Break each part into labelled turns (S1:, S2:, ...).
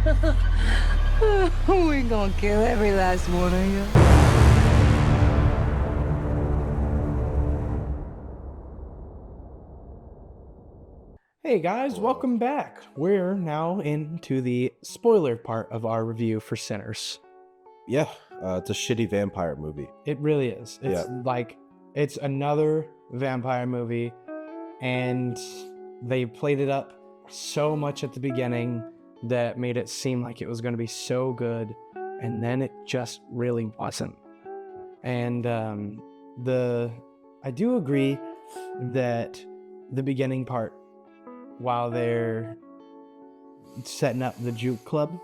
S1: We gonna kill every last one of you.
S2: Hey guys, welcome back. We're now into the spoiler part of our review for Sinners.
S3: Yeah, it's a shitty vampire movie.
S2: It really is. It's it's another vampire movie, and they played it up so much at the beginning that made it seem like it was going to be so good, and then it just really wasn't. And I do agree that the beginning part, while they're setting up the juke club,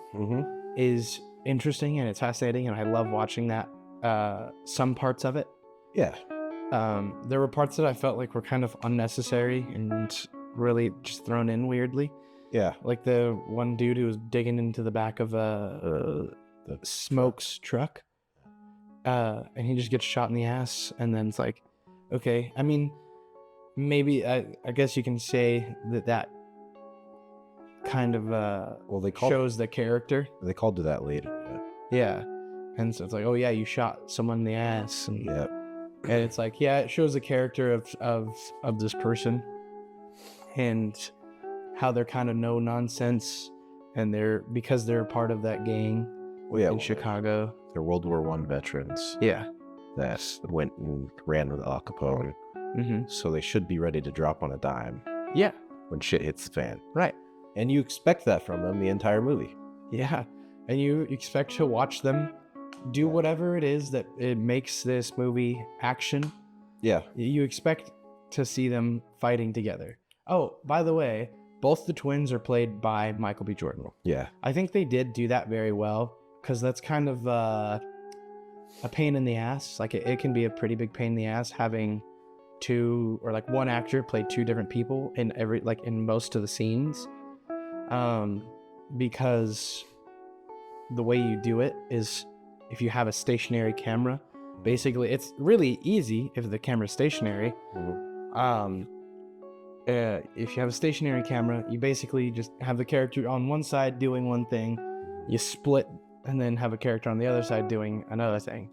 S2: is interesting and it's fascinating, and I love watching that. Some parts of it,
S3: Yeah,
S2: there were parts that I felt like were kind of unnecessary and really just thrown in weirdly.
S3: yeah.
S2: Like the one dude who was digging into the back of the Smoke's truck, and he just gets shot in the ass, and then it's like, okay, I mean, maybe I guess you can say that kind of shows the character.
S3: They called to that later.
S2: Yeah. And so it's like, oh yeah, you shot someone in the ass, and
S3: Yeah.
S2: and it's like, yeah, it shows the character of this person and how they're kind of no nonsense, and because they're part of that gang in Chicago.
S3: They're World War I veterans
S2: Yeah.
S3: that went and ran with Al Capone.
S2: Mm-hmm.
S3: So they should be ready to drop on a dime
S2: Yeah.
S3: when shit hits the fan.
S2: Right.
S3: And you expect that from them the entire movie.
S2: Yeah. And you expect to watch them do whatever it is that it makes this movie action.
S3: Yeah.
S2: You expect to see them fighting together. Oh, by the way, both the twins are played by Michael B. Jordan.
S3: Yeah.
S2: I think they did do that very well, because that's kind of a pain in the ass. Like it can be a pretty big pain in the ass having two, or like one actor play two different people in in most of the scenes, because the way you do it is if you have a stationary camera. Basically, it's really easy if the camera's stationary. If you have a stationary camera, you basically just have the character on one side doing one thing, you split, and then have a character on the other side doing another thing.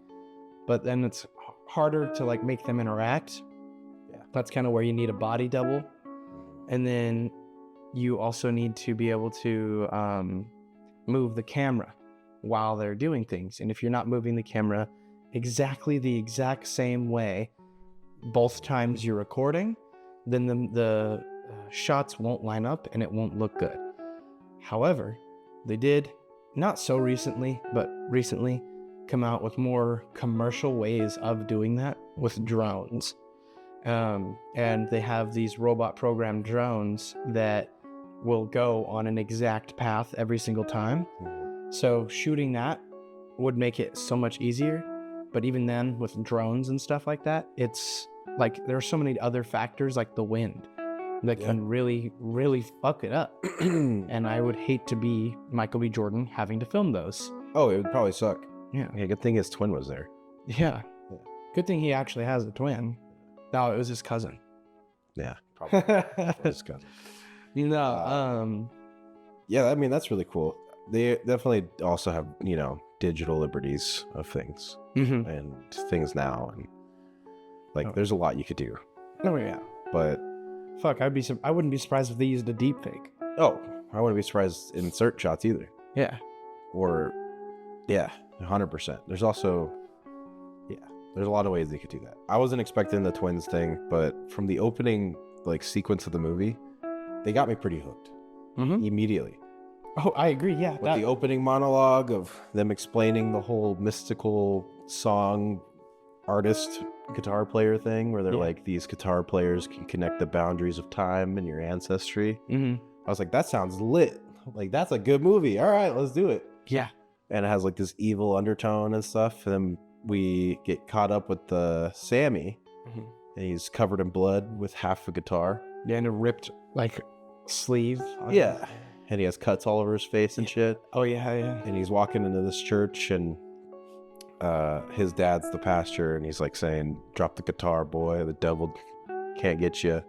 S2: But then it's harder to like make them interact.
S3: Yeah.
S2: That's kind of where you need a body double. And then you also need to be able to move the camera while they're doing things. And if you're not moving the camera exactly the exact same way both times you're recording, then the shots won't line up and it won't look good. However, they did, not so recently, but recently, come out with more commercial ways of doing that with drones. And they have these robot programmed drones that will go on an exact path every single time. So shooting that would make it so much easier. But even then, with drones and stuff like that, it's like there are so many other factors, like the wind, that can really, really fuck it up. And I would hate to be Michael B. Jordan having to film those.
S3: Oh, it would probably suck.
S2: Yeah.
S3: Good thing his twin was there.
S2: Yeah. Good thing he actually has a twin. No, it was his cousin.
S3: Yeah, probably. His cousin. Yeah, I mean, that's really cool. They definitely also have, digital liberties of things and things now. And there's a lot you could do.
S2: Oh, yeah.
S3: But
S2: fuck, I wouldn't be surprised if they used a deep fake.
S3: Oh, I wouldn't be surprised in insert shots either.
S2: Yeah.
S3: Or, 100%. There's also, there's a lot of ways they could do that. I wasn't expecting the twins thing, but from the opening sequence of the movie, they got me pretty hooked immediately.
S2: Oh, I agree. Yeah.
S3: With the opening monologue of them explaining the whole mystical song artist guitar player thing, where they're like, these guitar players can connect the boundaries of time and your ancestry. I was like, that sounds lit. Like, that's a good movie. All right, let's do it.
S2: Yeah.
S3: And it has this evil undertone and stuff. And then we get caught up with the Sammy, and he's covered in blood with half a guitar.
S2: Yeah, and a ripped sleeve.
S3: Yeah. And he has cuts all over his face and shit.
S2: Oh, yeah.
S3: And he's walking into this church, and his dad's the pastor, and he's saying, drop the guitar, boy, the devil can't get you,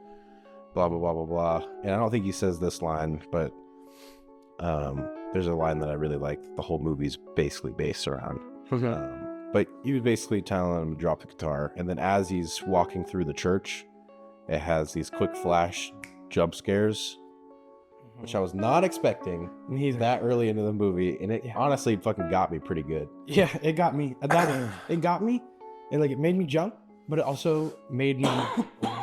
S3: blah, blah, blah, blah, blah. And I don't think he says this line, but there's a line that I really like that the whole movie's basically based around. But he was basically telling him to drop the guitar, and then as he's walking through the church, it has these quick flash jump scares, which I was not expecting that early into the movie, and it honestly fucking got me pretty good.
S2: Yeah, it got me. It got me, and like it made me jump, but it also made me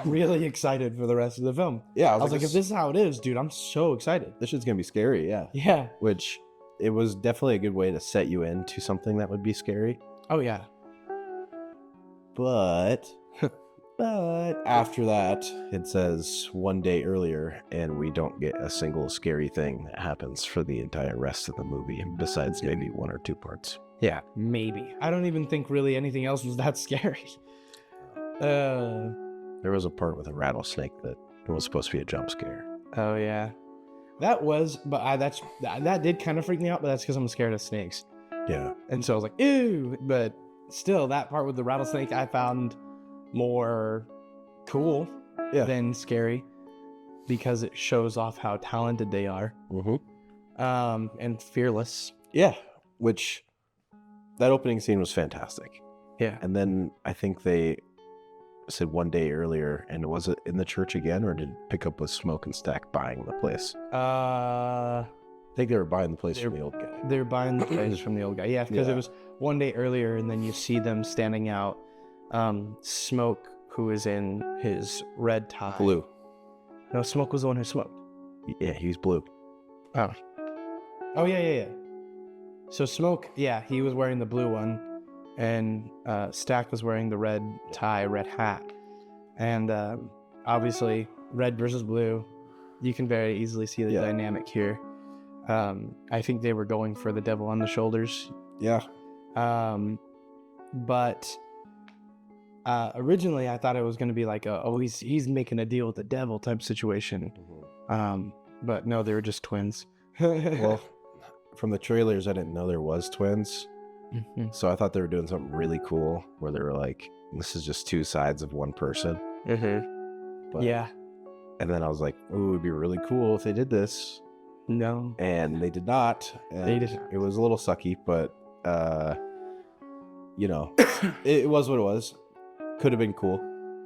S2: really excited for the rest of the film.
S3: Yeah,
S2: I was like, if this is how it is, dude, I'm so excited.
S3: this shit's gonna be scary. Yeah.
S2: Yeah.
S3: Which it was definitely a good way to set you into something that would be scary.
S2: Oh yeah.
S3: But after that, it says one day earlier, and we don't get a single scary thing that happens for the entire rest of the movie, besides maybe one or two parts.
S2: Yeah, maybe. I don't even think really anything else was that scary.
S3: There was a part with a rattlesnake that was supposed to be a jump scare.
S2: Oh yeah. That was, but that did kind of freak me out, but that's because I'm scared of snakes.
S3: Yeah.
S2: And so I was like, ew, but still that part with the rattlesnake I found more cool than scary because it shows off how talented they are. And fearless.
S3: Yeah, which that opening scene was fantastic.
S2: Yeah.
S3: And then I think they said one day earlier, and was it in the church again, or did it pick up with Smoke and Stack buying the place? I think they were buying the place from the old guy.
S2: They're buying the place from the old guy. Yeah, because it was one day earlier, and then you see them standing out. Smoke, who is in his red tie.
S3: Blue.
S2: No, Smoke was the one who smoked.
S3: Yeah, he's blue.
S2: Oh. Oh, yeah. So Smoke, yeah, he was wearing the blue one, and Stack was wearing the red tie, red hat. And obviously, red versus blue, you can very easily see the dynamic here. I think they were going for the devil on the shoulders.
S3: Yeah.
S2: But originally I thought it was going to be like he's making a deal with the devil type situation. But no, they were just twins.
S3: Well, from the trailers, I didn't know there was twins. So I thought they were doing something really cool where they were like, this is just two sides of one person. But,
S2: yeah.
S3: And then I was like, ooh, it would be really cool if they did this.
S2: No.
S3: And they did not. And
S2: They did.
S3: It was a little sucky, but it was what it was. Could have been cool.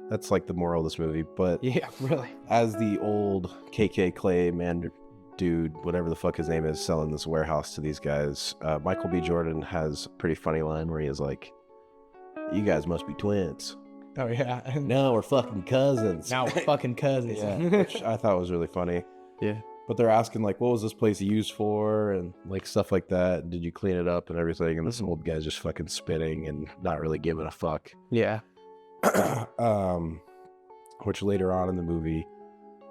S3: That's like the moral of this movie. But
S2: Yeah, really.
S3: as the old KK Clay man dude, whatever the fuck his name is, selling this warehouse to these guys, Michael B. Jordan has a pretty funny line where he is like, you guys must be twins.
S2: Oh, yeah.
S3: No, we're fucking cousins.
S2: Now we're fucking cousins.
S3: Yeah, which I thought was really funny.
S2: Yeah.
S3: But they're asking, like, what was this place used for? And, like, stuff like that. Did you clean it up and everything? And this old guy's just fucking spitting and not really giving a fuck.
S2: Yeah.
S3: Which later on in the movie,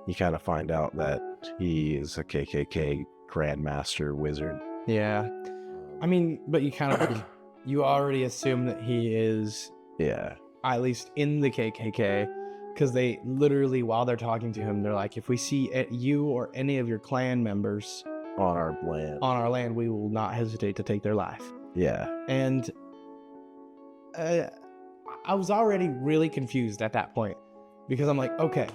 S3: you kind of find out that he is a KKK Grandmaster Wizard.
S2: Yeah. I mean, but you kind of, you already assume that he is,
S3: Yeah.
S2: at least in the KKK, because they literally, while they're talking to him, they're like, if we see you or any of your clan members
S3: On our land.
S2: on our land, we will not hesitate to take their life.
S3: Yeah.
S2: And I was already really confused at that point, because I'm like, okay,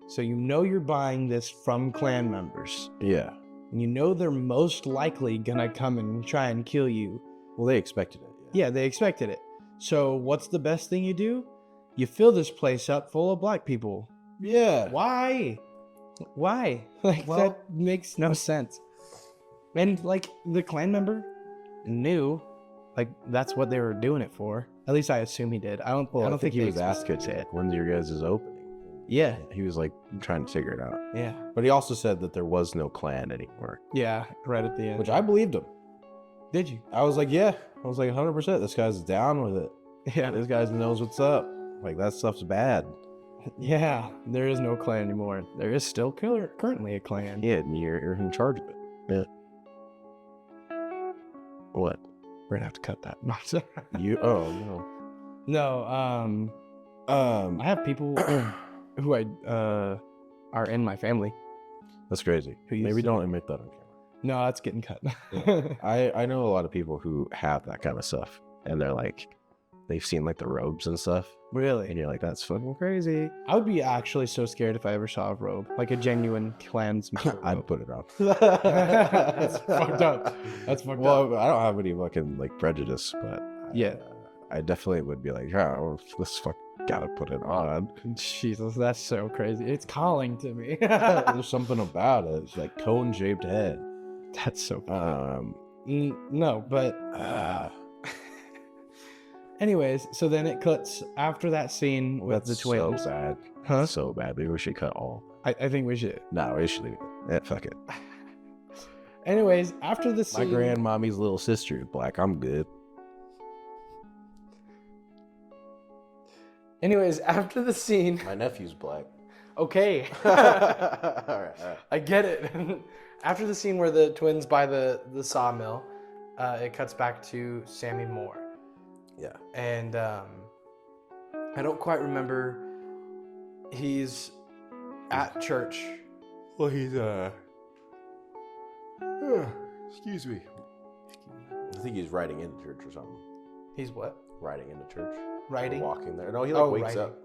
S2: so you know you're buying this from clan members.
S3: Yeah.
S2: And you know they're most likely gonna come and try and kill you.
S3: Well, they expected it.
S2: Yeah, they expected it. So what's the best thing you do? You fill this place up full of black people.
S3: Yeah.
S2: Why? Like, that makes no sense. And, like, the clan member knew, like, that's what they were doing it for. At least I assume he did. I don't think
S3: he
S2: they
S3: was asking, like, when's your guys' opening?
S2: Yeah.
S3: He was, like, trying to figure it out.
S2: Yeah.
S3: But he also said that there was no clan anymore.
S2: Yeah, right at the end.
S3: Which I believed him.
S2: Did you?
S3: I was like, yeah. I was like, 100%. This guy's down with it.
S2: Yeah.
S3: This guy knows what's up. Like, that stuff's bad.
S2: Yeah, there is no clan anymore. There is still currently a clan.
S3: Yeah, and you're in charge of it. Yeah. What?
S2: We're gonna have to cut that.
S3: You? Oh, no.
S2: No, I have people who are in my family.
S3: That's crazy.
S2: Who used
S3: Maybe
S2: to-
S3: don't admit that on camera.
S2: No, that's getting cut.
S3: I know a lot of people who have that kind of stuff, and they're like, they've seen like the robes and stuff,
S2: Really?
S3: and you're like, that's fucking crazy.
S2: I would be actually so scared if I ever saw a robe, like a genuine clansman robe.
S3: I'd put it on.
S2: That's fucked up. That's fucked up.
S3: Well, I don't have any fucking like prejudice, but
S2: Yeah.
S3: I definitely would be like, oh, this fuck gotta put it on.
S2: Jesus, that's so crazy. It's calling to me.
S3: There's something about it. It's like cone-shaped head.
S2: That's so funny.
S3: Um,
S2: No, but anyways, so then it cuts after that scene with
S3: that's
S2: the twins.
S3: so bad.
S2: Huh?
S3: So bad. Maybe we should cut all.
S2: I think we should.
S3: No, we should leave it. Yeah, fuck it.
S2: Anyways, after the
S3: My
S2: scene,
S3: grandmommy's little sister is black. I'm good.
S2: Anyways, after the scene,
S3: My nephew's black.
S2: okay,
S3: all right.
S2: I get it. After the scene where the twins buy the sawmill, it cuts back to Sammy Moore.
S3: Yeah.
S2: And I don't quite remember. He's at church.
S3: Well, he's excuse me. I think he's riding into church or something.
S2: He's what?
S3: Riding into church.
S2: Riding?
S3: Or walking there. No, he like wakes
S2: riding.
S3: up.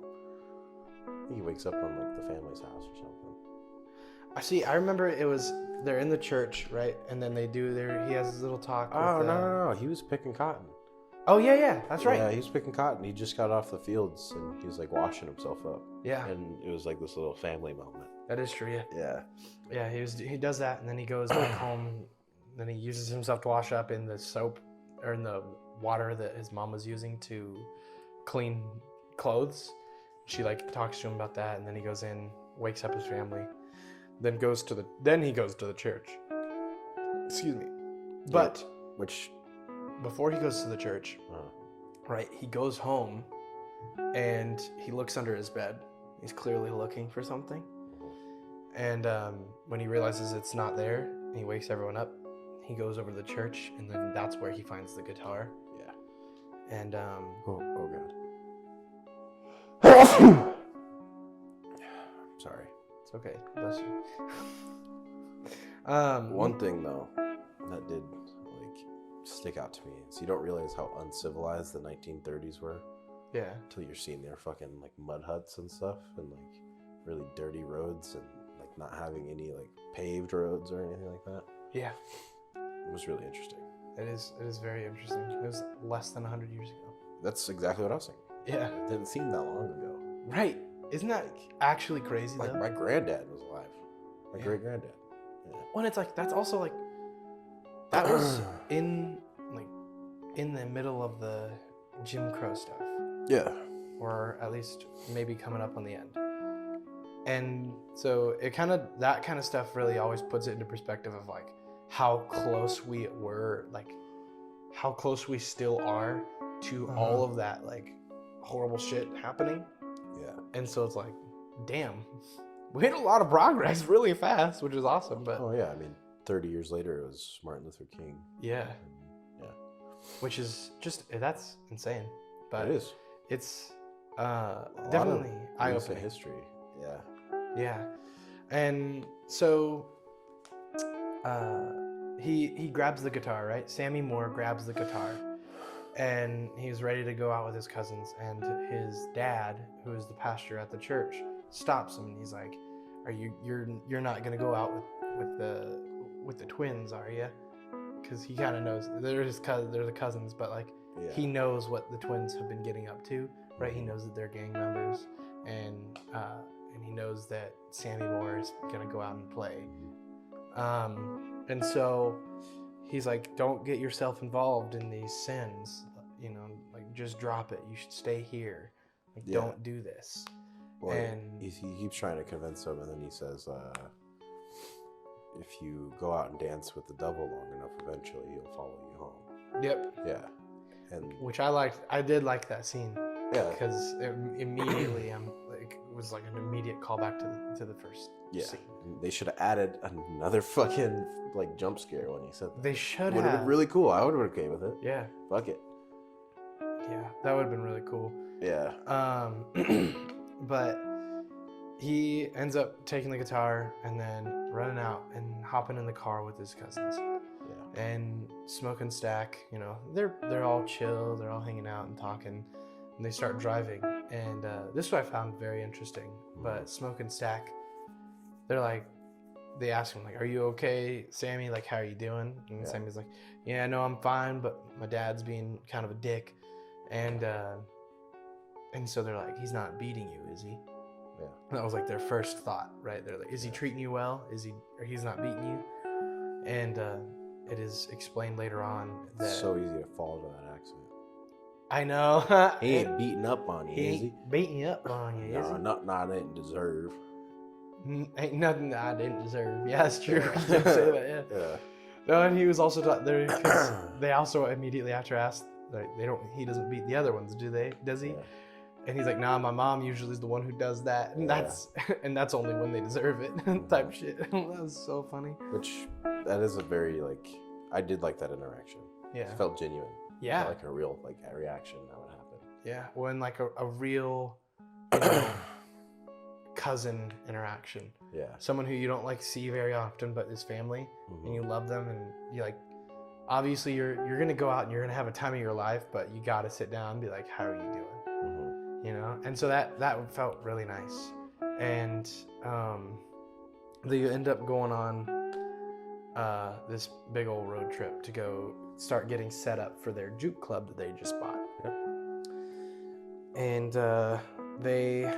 S3: I think he wakes up on like the family's house or something.
S2: I see. I remember it was they're in the church, right? And then they do their. He has his little talk.
S3: Oh
S2: with,
S3: no! He was picking cotton.
S2: Oh yeah, that's right.
S3: Yeah, he was picking cotton. He just got off the fields and he was like washing himself up.
S2: Yeah,
S3: And it was like this little family moment.
S2: that is true. Yeah,
S3: Yeah.
S2: yeah. He does that, and then he goes back home. Then he uses himself to wash up in the soap or in the water that his mom was using to clean clothes. She like talks to him about that, and then he goes in, wakes up his family, then he goes to the church. Excuse me. But
S3: Which.
S2: before he goes to the church, right, he goes home and he looks under his bed. He's clearly looking for something. And when he realizes it's not there, and he wakes everyone up, he goes over to the church, and then that's where he finds the guitar.
S3: Yeah.
S2: And
S3: Oh god. Sorry.
S2: it's okay. Bless you.
S3: One thing though that did like stick out to me is you don't realize how uncivilized the 1930s were
S2: Yeah.
S3: until you're seeing their fucking like mud huts and stuff and like really dirty roads and like not having any like paved roads or anything like that.
S2: Yeah.
S3: It was really interesting.
S2: It is very interesting. It was less than 100 years ago.
S3: That's exactly what I was saying.
S2: Yeah.
S3: It didn't seem that long ago.
S2: Right. Isn't that actually crazy
S3: Like
S2: though?
S3: my granddad was alive. My
S2: Yeah.
S3: great granddad. Yeah.
S2: When it's like that's also like that was in the middle of the Jim Crow stuff,
S3: Yeah.
S2: or at least maybe coming up on the end. And so that kind of stuff really always puts it into perspective of like how close we were, like how close we still are to all of that like horrible shit happening.
S3: Yeah.
S2: And so it's like, damn, we had a lot of progress really fast, which is awesome. But
S3: Oh yeah. I mean, 30 years later, it was Martin Luther King.
S2: yeah,
S3: And, yeah.
S2: which is that's insane. But
S3: It is.
S2: it's
S3: A lot of
S2: definitely eye
S3: recent
S2: opening.
S3: history. Yeah.
S2: Yeah, and so he grabs the guitar, right? Sammy Moore grabs the guitar, and he's ready to go out with his cousins. And his dad, who is the pastor at the church, stops him. And he's like, "Are you're not gonna go out with the twins, are you?" Because he kind of knows they're the cousins, but like
S3: Yeah.
S2: he knows what the twins have been getting up to, right? He knows that they're gang members, and he knows that Sammy Moore is gonna go out and play. And so he's like, "Don't get yourself involved in these sins, like just drop it. You should stay here. Like,
S3: Yeah.
S2: don't do this."
S3: Well,
S2: and
S3: he keeps trying to convince him, and then he says, if you go out and dance with the devil long enough, eventually he'll follow you home.
S2: Yep,
S3: Yeah. And
S2: which I liked. I did like that scene
S3: yeah,
S2: because immediately it was like an immediate callback to the first
S3: yeah.
S2: scene.
S3: They should have added another fucking like jump scare when he said that.
S2: They should
S3: Would have
S2: have.
S3: been really cool. I would have been okay with it.
S2: Yeah,
S3: Fuck it.
S2: yeah, that would have been really cool.
S3: Yeah.
S2: But he ends up taking the guitar and then running out and hopping in the car with his cousins.
S3: Yeah.
S2: And Smoke and Stack, you know, they're all chill, they're all hanging out and talking, and they start driving. And this is what I found very interesting. But Smoke and Stack, they ask him, like, "Are you okay, Sammy? Like, how are you doing?" And Sammy's like, "Yeah, no, I'm fine, but my dad's being kind of a dick." And so they're like, "He's not beating you, is he?"
S3: Yeah.
S2: And that was like their first thought, right? They're like, "Is he treating you well? Or he's not beating you?" And it is explained later on that
S3: It's so easy to fall into that accident.
S2: I know
S3: He ain't beating up on you,
S2: he
S3: is he?
S2: ain't beating up on you, is
S3: No,
S2: he?
S3: nothing I didn't deserve.
S2: Ain't nothing that I didn't deserve. Yeah, that's true. You did say that, yeah.
S3: Yeah.
S2: No, and he was also taught there because they also immediately after asked, like, he doesn't beat the other ones, do they? Does he?
S3: Yeah.
S2: And he's like, "Nah, my mom usually is the one who does that, and that's only when they deserve it," type shit. That was so funny.
S3: Which, that is a very, like, I did like that interaction.
S2: Yeah.
S3: It felt genuine.
S2: Yeah.
S3: Felt like a real, like, reaction that would happen.
S2: Yeah, when like a real, you know, cousin interaction.
S3: Yeah.
S2: Someone who you don't like see very often, but is family, and you love them, and you like. Obviously, you're gonna go out and you're gonna have a time of your life, but you gotta sit down and be like, "How are you doing?" You know, and so that felt really nice, and they end up going on this big old road trip to go start getting set up for their juke club that they just bought. And they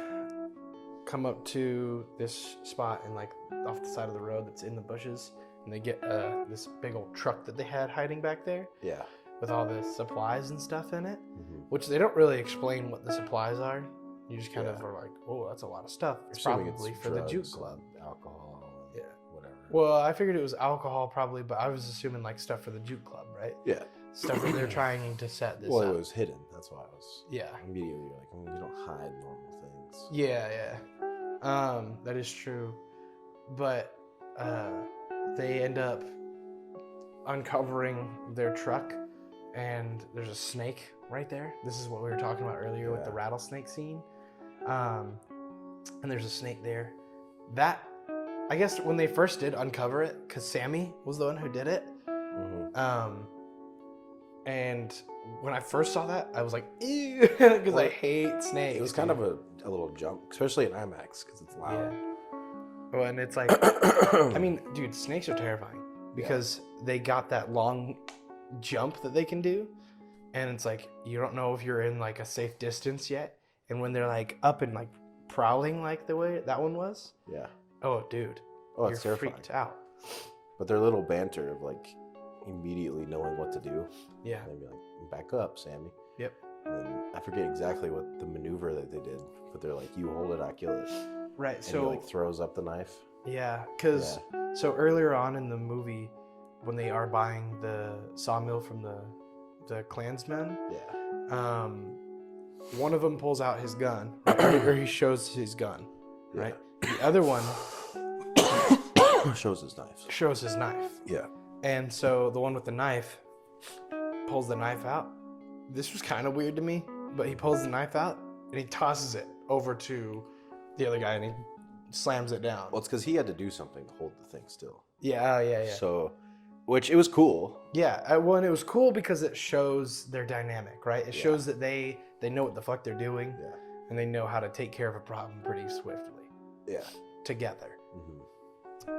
S2: come up to this spot and like off the side of the road that's in the bushes, and they get this big old truck that they had hiding back there.
S3: Yeah.
S2: With all the supplies and stuff in it, which they don't really explain what the supplies are. You just kind of are like, "Oh, that's a lot of stuff." It's
S3: Assuming
S2: probably
S3: it's
S2: for the juke
S3: drugs
S2: club.
S3: and alcohol. And whatever.
S2: Well, I figured it was alcohol probably, but I was assuming like stuff for the juke club, right?
S3: Yeah.
S2: Stuff that they're trying to set this
S3: Well,
S2: up.
S3: it was hidden. That's why I was.
S2: Yeah.
S3: Immediately, you're like, you don't hide normal things.
S2: Yeah. That is true. But they end up uncovering their truck, and there's a snake right there. This is what we were talking about earlier with the rattlesnake scene. And there's a snake there. That, I guess when they first did uncover it, because Sammy was the one who did it. And when I first saw that, I was like, ew, because I hate snakes.
S3: It was kind of a little jump, especially in IMAX, because it's loud.
S2: Yeah. Well, and it's like, I mean, dude, snakes are terrifying because they got that long jump that they can do. And it's like, you don't know if you're in like a safe distance yet. And when they're like up and like prowling like the way that one was.
S3: Yeah.
S2: Oh, dude.
S3: Oh, it's
S2: you're
S3: terrifying.
S2: freaked out.
S3: But their little banter of like immediately knowing what to do.
S2: Yeah.
S3: And they'd be like, "Back up, Sammy."
S2: Yep.
S3: And I forget exactly what the maneuver that they did, but they're like, "You hold it, I kill it."
S2: Right.
S3: And
S2: So
S3: he like throws up the knife.
S2: yeah, because so earlier on in the movie, when they are buying the sawmill from the Klansmen, one of them pulls out his gun, right? Or he shows his gun, right? The other one
S3: shows his knife.
S2: shows his knife.
S3: Yeah.
S2: And so the one with the knife pulls the knife out. This was kind of weird to me, but he pulls the knife out and he tosses it over to the other guy and he slams it down.
S3: Well, it's because he had to do something to hold the thing still.
S2: Yeah.
S3: So, which it was cool.
S2: Yeah, well, and it was cool because it shows their dynamic, right? It shows that they know what the fuck they're doing, and they know how to take care of a problem pretty swiftly.
S3: Yeah.
S2: Together.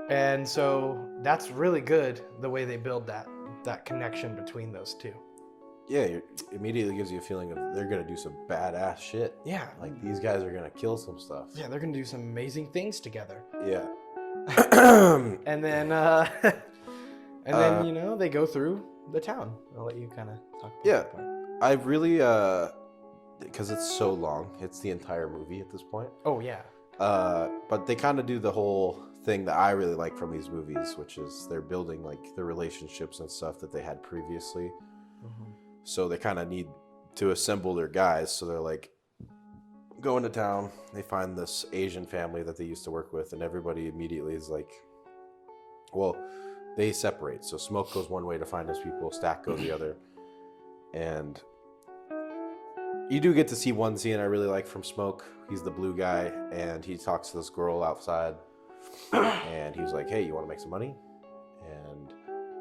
S2: And so that's really good the way they build that connection between those two.
S3: Yeah, it immediately gives you a feeling of they're gonna do some badass shit.
S2: Yeah.
S3: Like these guys are gonna kill some stuff.
S2: Yeah, they're gonna do some amazing things together.
S3: Yeah.
S2: And then you know, they go through the town. I'll let you kind of talk about that part.
S3: I really because it's so long, it's the entire movie at this point.
S2: Oh yeah.
S3: But they kind of do the whole thing that I really like from these movies, which is they're building like the relationships and stuff that they had previously. So they kind of need to assemble their guys. So they're like, go into town. They find this Asian family that they used to work with, and everybody immediately is like, well, they separate. So Smoke goes one way to find his people, Stack goes the other. And You do get to see one scene I really like from Smoke. He's the blue guy, and he talks to this girl outside, and he's like, "Hey, you want to make some money?" And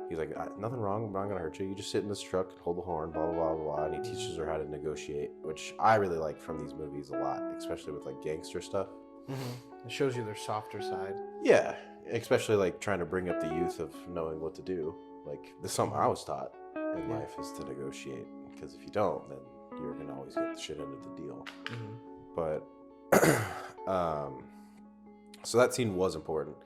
S3: he's like, "Nothing wrong. I'm not gonna hurt you. You just sit in this truck, hold the horn, blah blah blah blah." And he teaches her how to negotiate, which I really like from these movies a lot, especially with like gangster stuff.
S2: It shows you their softer side.
S3: Yeah, especially like trying to bring up the youth of knowing what to do. Like this is something I was taught in life is to negotiate, because if you don't, then you're gonna always get the shit end of the deal. But so that scene was important,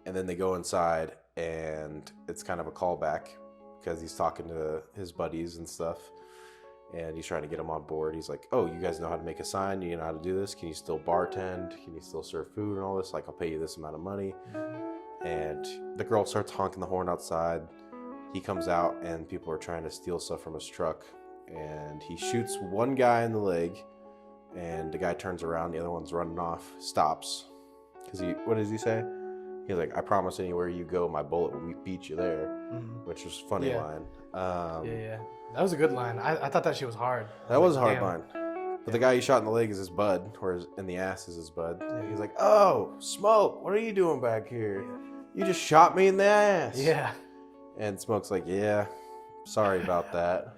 S3: and then they go inside, and it's kind of a callback because he's talking to his buddies and stuff, and he's trying to get them on board. He's like, "Oh, you guys know how to make a sign? You know how to do this? Can you still bartend? Can you still serve food and all this? Like, I'll pay you this amount of money." And the girl starts honking the horn outside. He comes out, and people are trying to steal stuff from his truck, and he shoots one guy in the leg, and the guy turns around, the other one's running off, stops, because what does he say? He's like, "I promise anywhere you go, my bullet will beat you there," which was a funny line.
S2: Yeah. That was a good line. I thought that shit was hard.
S3: That was a hard
S2: damn.
S3: line. But the guy he shot in the leg is his bud, or in the ass is his bud. He's like, "Oh, Smoke, what are you doing back here? You just shot me in the ass."
S2: Yeah.
S3: And Smoke's like, "Yeah, sorry about that."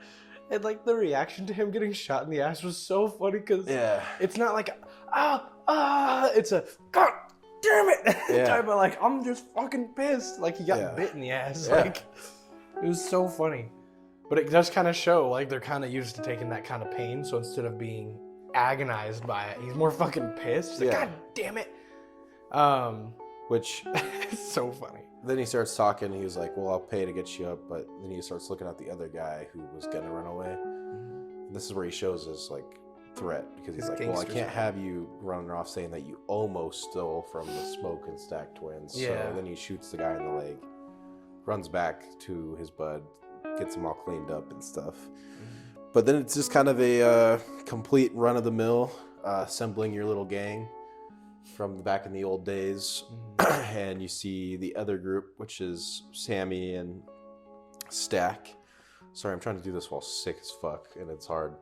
S2: And like the reaction to him getting shot in the ass was so funny because it's not like it's a God damn it.
S3: Yeah.
S2: But like I'm just fucking pissed. Like he got bit in the ass.
S3: Yeah.
S2: Like it was so funny. But it does kind of show like they're kind of used to taking that kind of pain. So instead of being agonized by it, he's more fucking pissed. He's like, God damn it.
S3: Which
S2: it's so funny.
S3: Then he starts talking. He was like, "Well, I'll pay to get you up," but then he starts looking at the other guy who was gonna run away. And this is where he shows his like threat, because he's like, "Well, I can't have you running off saying that you almost stole from the Smoke and Stack twins."
S2: Yeah.
S3: So then he shoots the guy in the leg, runs back to his bud, gets him all cleaned up and stuff. But then it's just kind of a complete run of the mill, assembling your little gang from back in the old days. And you see the other group, which is Sammy and Stack. Sorry, I'm trying to do this while sick as fuck, and it's hard.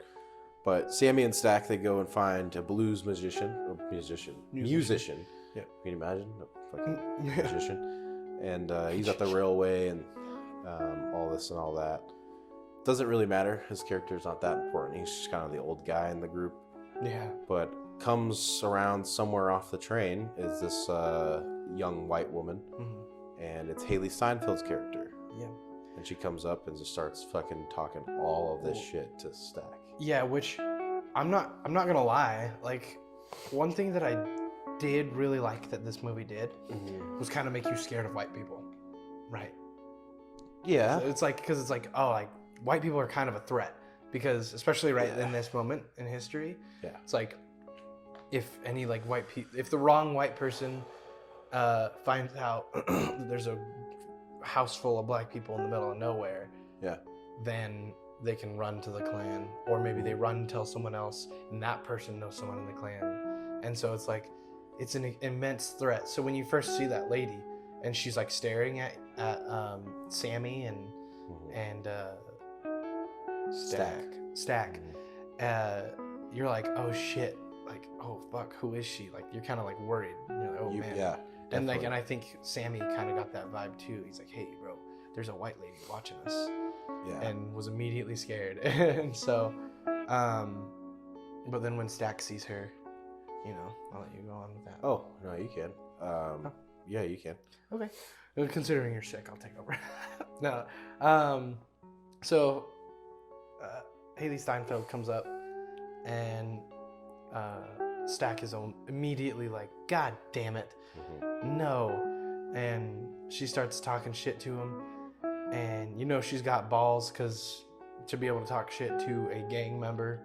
S3: But Sammy and Stack, they go and find a blues musician. Yeah. Can you imagine? A fucking musician. And he's at the railway and all this and all that. Doesn't really matter. His character's not that important. He's just kind of the old guy in the group.
S2: Yeah.
S3: But comes around somewhere off the train is this young white woman, and it's Haley Steinfeld's character.
S2: Yeah.
S3: And she comes up and just starts fucking talking all of this shit to Stack.
S2: Yeah, which I'm not gonna lie. Like, one thing that I did really like that this movie did was kind of make you scared of white people, right?
S3: Yeah.
S2: So it's like, because it's like, oh, like white people are kind of a threat, because especially in this moment in history, it's like if any like if the wrong white person finds out that there's a house full of black people in the middle of nowhere, then they can run to the Klan, or maybe they run and tell someone else, and that person knows someone in the Klan, and so it's like it's an immense threat. So when you first see that lady and she's like staring at Sammy and Stack, you're like, oh shit, like, oh fuck, who is she? Like, you're kind of like worried. You're like, oh man.
S3: Yeah.
S2: And like, and I think Sammy kind of got that vibe too. He's like, hey bro, there's a white lady watching us.
S3: Yeah.
S2: And was immediately scared. And so, but then when Stack sees her, you know, I'll let you go on with that.
S3: Oh, no, you can. Yeah, you can.
S2: Okay. Considering you're sick, I'll take over. No. So, Haley Steinfeld comes up, and Stack is immediately like, God damn it. No. And she starts talking shit to him. And you know she's got balls, because to be able to talk shit to a gang member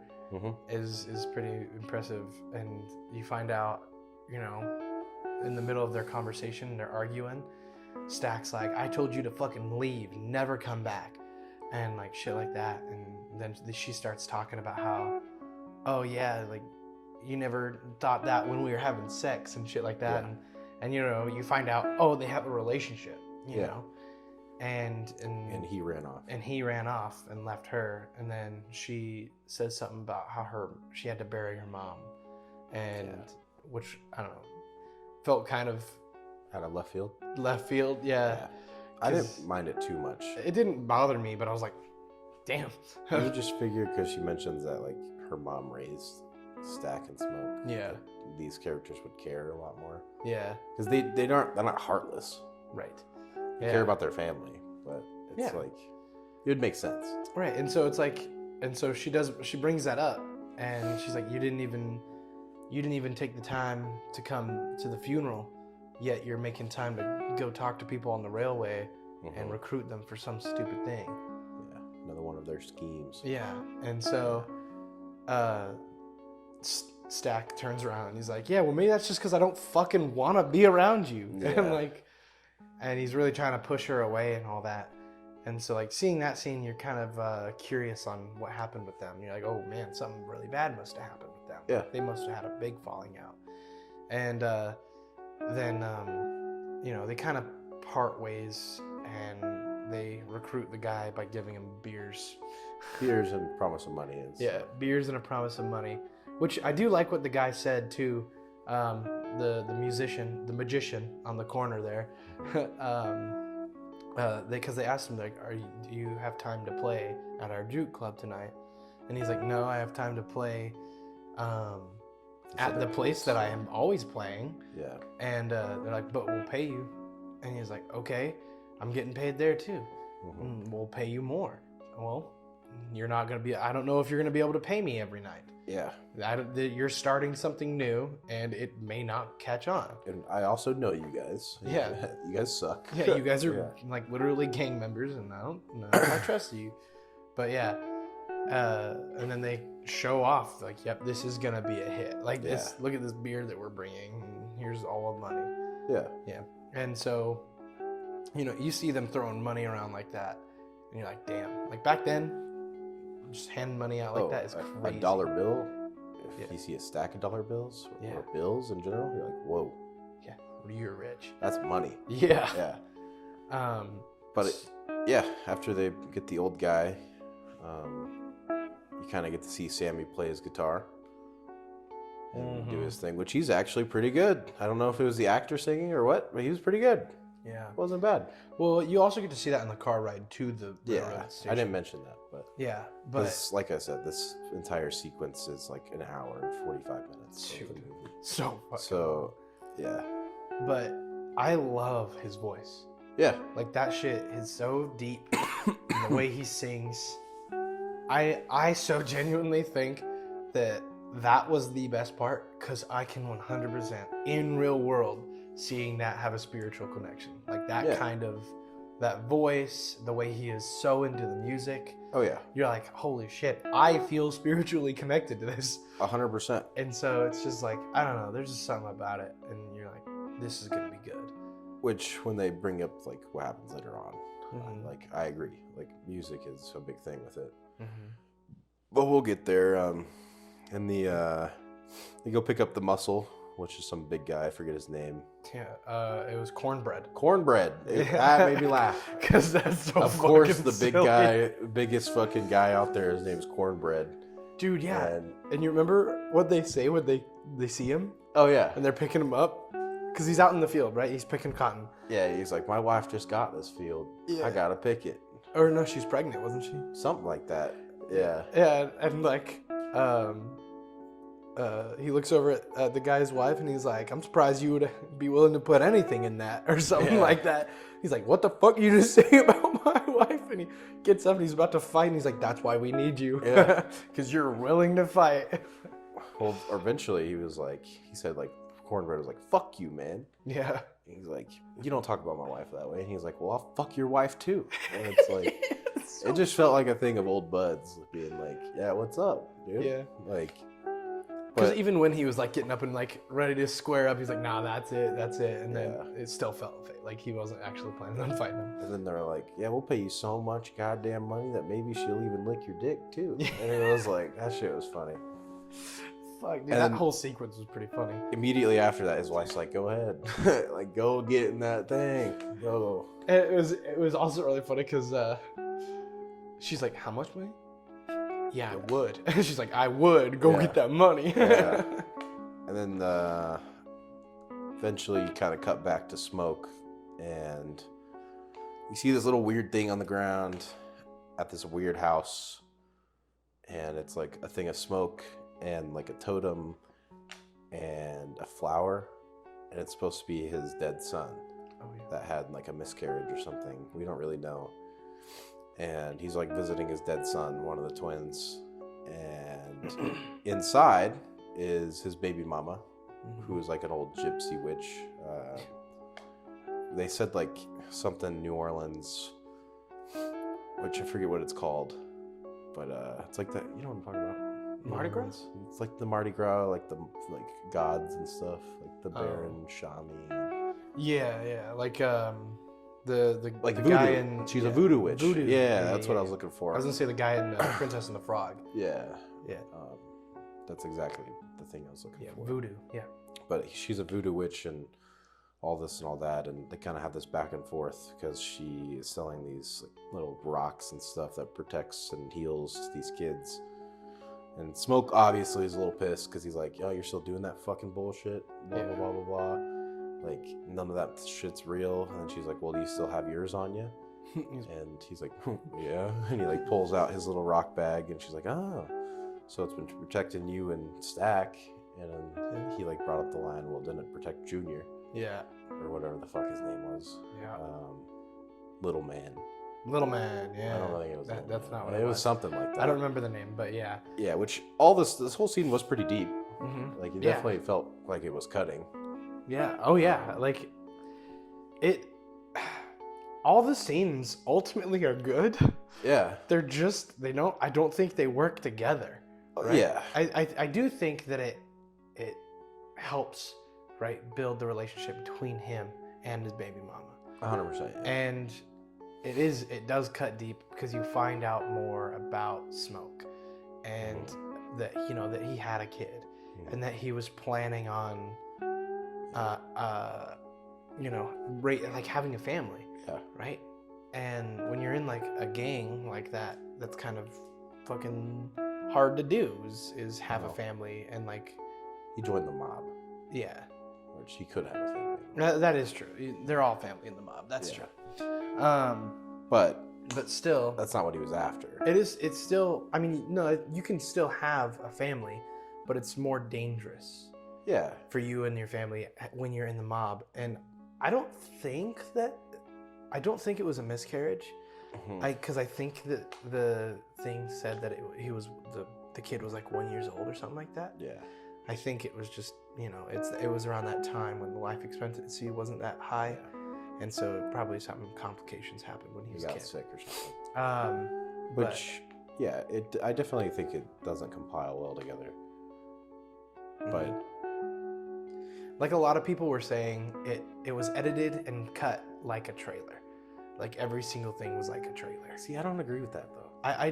S2: is pretty impressive. And you find out, you know, in the middle of their conversation, they're arguing, Stack's like, I told you to fucking leave, never come back, and like shit like that. And then she starts talking about how, oh yeah, like you never thought that when we were having sex and shit like that. And you know, you find out, oh, they have a relationship, you know. and
S3: he ran off.
S2: And he ran off and left her. And then she says something about how she had to bury her mom, and which I don't know, felt kind of
S3: out of left field.
S2: Yeah.
S3: I didn't mind it too much.
S2: It didn't bother me, but I was like, damn.
S3: You just figured because she mentions that like her mom raised Stack and Smoke.
S2: Yeah.
S3: These characters would care a lot more.
S2: Yeah.
S3: Because they're not heartless.
S2: Right.
S3: They care about their family, but it's like it would make sense.
S2: Right. And so it's like, and so she brings that up, and she's like, you didn't even take the time to come to the funeral, yet you're making time to go talk to people on the railway and recruit them for some stupid thing.
S3: Yeah, another one of their schemes.
S2: Yeah, and so Stack turns around and he's like, yeah, well, maybe that's just because I don't fucking want to be around you.
S3: Yeah.
S2: And he's really trying to push her away and all that. And so, like, seeing that scene, you're kind of curious on what happened with them. You're like, oh, man, something really bad must have happened with them.
S3: Yeah.
S2: They must have had a big falling out. And then, they kind of part ways, and they recruit the guy by giving him beers.
S3: Beers and promise of money.
S2: Beers and a promise of money. Which I do like what the guy said, too. The magician on the corner there. Because they asked him, like, do you have time to play at our juke club tonight? And he's like, no, I have time to play at the place that I am always playing.
S3: Yeah.
S2: And they're like, but we'll pay you. And he's like, okay, I'm getting paid there too. We'll pay you more. Well, you're not going to be, I don't know if you're going to be able to pay me every night.
S3: Yeah.
S2: You're starting something new, and it may not catch on.
S3: And I also know you guys.
S2: Yeah.
S3: You guys suck.
S2: Yeah, you guys are like literally gang members, and I don't know if I trust you. But yeah. And then they show off, like, yep, this is going to be a hit. Like, this, look at this beer that we're bringing, and here's all the money.
S3: Yeah.
S2: Yeah. And so, you see them throwing money around like that, and you're like, damn. Like, back then, just handing money out like that is crazy.
S3: A dollar bill, if you see a stack of dollar bills, or bills in general, you're like, whoa.
S2: Yeah, you're rich.
S3: That's money.
S2: Yeah.
S3: Yeah. But, after they get the old guy, you kind of get to see Sammy play his guitar and do his thing, which he's actually pretty good. I don't know if it was the actor singing or what, but he was pretty good.
S2: Yeah.
S3: It wasn't bad.
S2: Well, you also get to see that in the car ride to the railroad station.
S3: I didn't mention that, but
S2: but
S3: like I said, this entire sequence is like an hour and 45 minutes.
S2: So fucking
S3: long. Yeah.
S2: But I love his voice.
S3: Yeah.
S2: Like, that shit is so deep. And the way he sings. I so genuinely think that was the best part, because I can 100% in real world seeing that have a spiritual connection, like that kind of, that voice, the way he is so into the music.
S3: Oh yeah.
S2: You're like, holy shit, I feel spiritually connected to this.
S3: 100%.
S2: And so it's just like, I don't know, there's just something about it, and you're like, this is gonna be good.
S3: Which, when they bring up like what happens later on, like, I agree. Like, music is a big thing with it. But we'll get there. And they go pick up the muscle, which is some big guy. I forget his name.
S2: Yeah, it was Cornbread.
S3: That made me laugh.
S2: Because that's so
S3: of course, the
S2: silly.
S3: big guy, biggest fucking guy out there, his name's Cornbread.
S2: Dude, yeah. And you remember what they say when they see him?
S3: Oh, yeah.
S2: And they're picking him up? Because he's out in the field, right? He's picking cotton.
S3: Yeah, he's like, my wife just got this field.
S2: Yeah.
S3: I gotta pick it.
S2: Or no, she's pregnant, wasn't she?
S3: Something like that. Yeah.
S2: Yeah, and like, he looks over at the guy's wife, and he's like, I'm surprised you would be willing to put anything in that, or something like that. He's like, what the fuck you just say about my wife? And he gets up, and he's about to fight, and he's like, that's why we need you. Yeah. Because you're willing to fight.
S3: Well, eventually he said, Cornbread was like, fuck you, man.
S2: Yeah.
S3: He's like, you don't talk about my wife that way. And he's like, well, I'll fuck your wife too. And it's like, it just felt like a thing of old buds being like, yeah, what's up, dude?
S2: Yeah.
S3: Like,
S2: because even when he was like getting up and like ready to square up, he's like, nah, that's it. And then it still felt like he wasn't actually planning on fighting him.
S3: And then they're like, yeah, we'll pay you so much goddamn money that maybe she'll even lick your dick too. And it was like, that shit was funny.
S2: Fuck, dude, that whole sequence was pretty funny.
S3: Immediately after that, his wife's like, go ahead. Like, go get in that thing. Go.
S2: And it was also really funny because she's like, "How much money?" Yeah, I would. She's like, "I would go get that money."
S3: Yeah. And then eventually you kind of cut back to Smoke, and you see this little weird thing on the ground at this weird house, and it's like a thing of smoke and like a totem and a flower, and it's supposed to be his dead son that had like a miscarriage or something. We don't really know. And he's like visiting his dead son, one of the twins, and inside is his baby mama, who is like an old gypsy witch. They said like something New Orleans, which I forget what it's called, but it's like that. You know what I'm talking about?
S2: Mardi Gras?
S3: It's like the Mardi Gras, like the gods and stuff, like the Baron Shami.
S2: Yeah, like
S3: Like
S2: the
S3: voodoo.
S2: guy in
S3: She's a voodoo witch.
S2: Voodoo.
S3: Yeah, that's what I was looking for.
S2: I was gonna say the guy in Princess and the Frog.
S3: Yeah.
S2: Yeah.
S3: That's exactly the thing I was looking for.
S2: Voodoo. Yeah.
S3: But she's a voodoo witch and all this and all that, and they kind of have this back and forth because she is selling these like, little rocks and stuff that protects and heals these kids. And Smoke obviously is a little pissed because he's like, "Yo, you're still doing that fucking bullshit, blah blah blah blah blah. Like none of that shit's real." And then she's like, "Well, do you still have yours on you?" And he's like, "Yeah." And he like pulls out his little rock bag, and she's like, "Oh, so it's been protecting you and Stack." And then he like brought up the line, "Well, didn't it protect Junior?"
S2: Yeah.
S3: Or whatever the fuck his name was.
S2: Yeah.
S3: Little Man.
S2: Little Man. Yeah.
S3: I don't think it was.
S2: That's not what
S3: it was. Something like that.
S2: I don't remember the name, but yeah.
S3: Yeah, which all this whole scene was pretty deep.
S2: Mm-hmm.
S3: Like you definitely felt like it was cutting.
S2: Yeah. Oh yeah. Like it. All the scenes ultimately are good.
S3: Yeah.
S2: They're just they don't. I don't think they work together. Right?
S3: Yeah.
S2: I do think that it helps, right, build the relationship between him and his baby mama.
S3: 100%.
S2: And it does cut deep because you find out more about Smoke and that that he had a kid and that he was planning on like having a family.
S3: Yeah.
S2: Right? And when you're in like a gang like that, that's kind of fucking hard to do is have a family and like
S3: He joined the mob,
S2: yeah.
S3: which he could have a family.
S2: That is true. They're all family in the mob. That's true. But still,
S3: That's not what he was after.
S2: it's still, I mean, no, you can still have a family, but it's more dangerous
S3: Yeah.
S2: for you and your family when you're in the mob. And I don't think it was a miscarriage. Because I think that the thing said that the kid was like 1 year old or something like that.
S3: Yeah.
S2: I think it was just, it was around that time when the life expectancy wasn't that high. And so probably some complications happened when he was a
S3: got
S2: kid.
S3: sick or something. Which, yeah, I definitely think it doesn't compile well together. But
S2: like a lot of people were saying, it was edited and cut like a trailer. Like every single thing was like a trailer.
S3: see, I don't agree with that though.
S2: I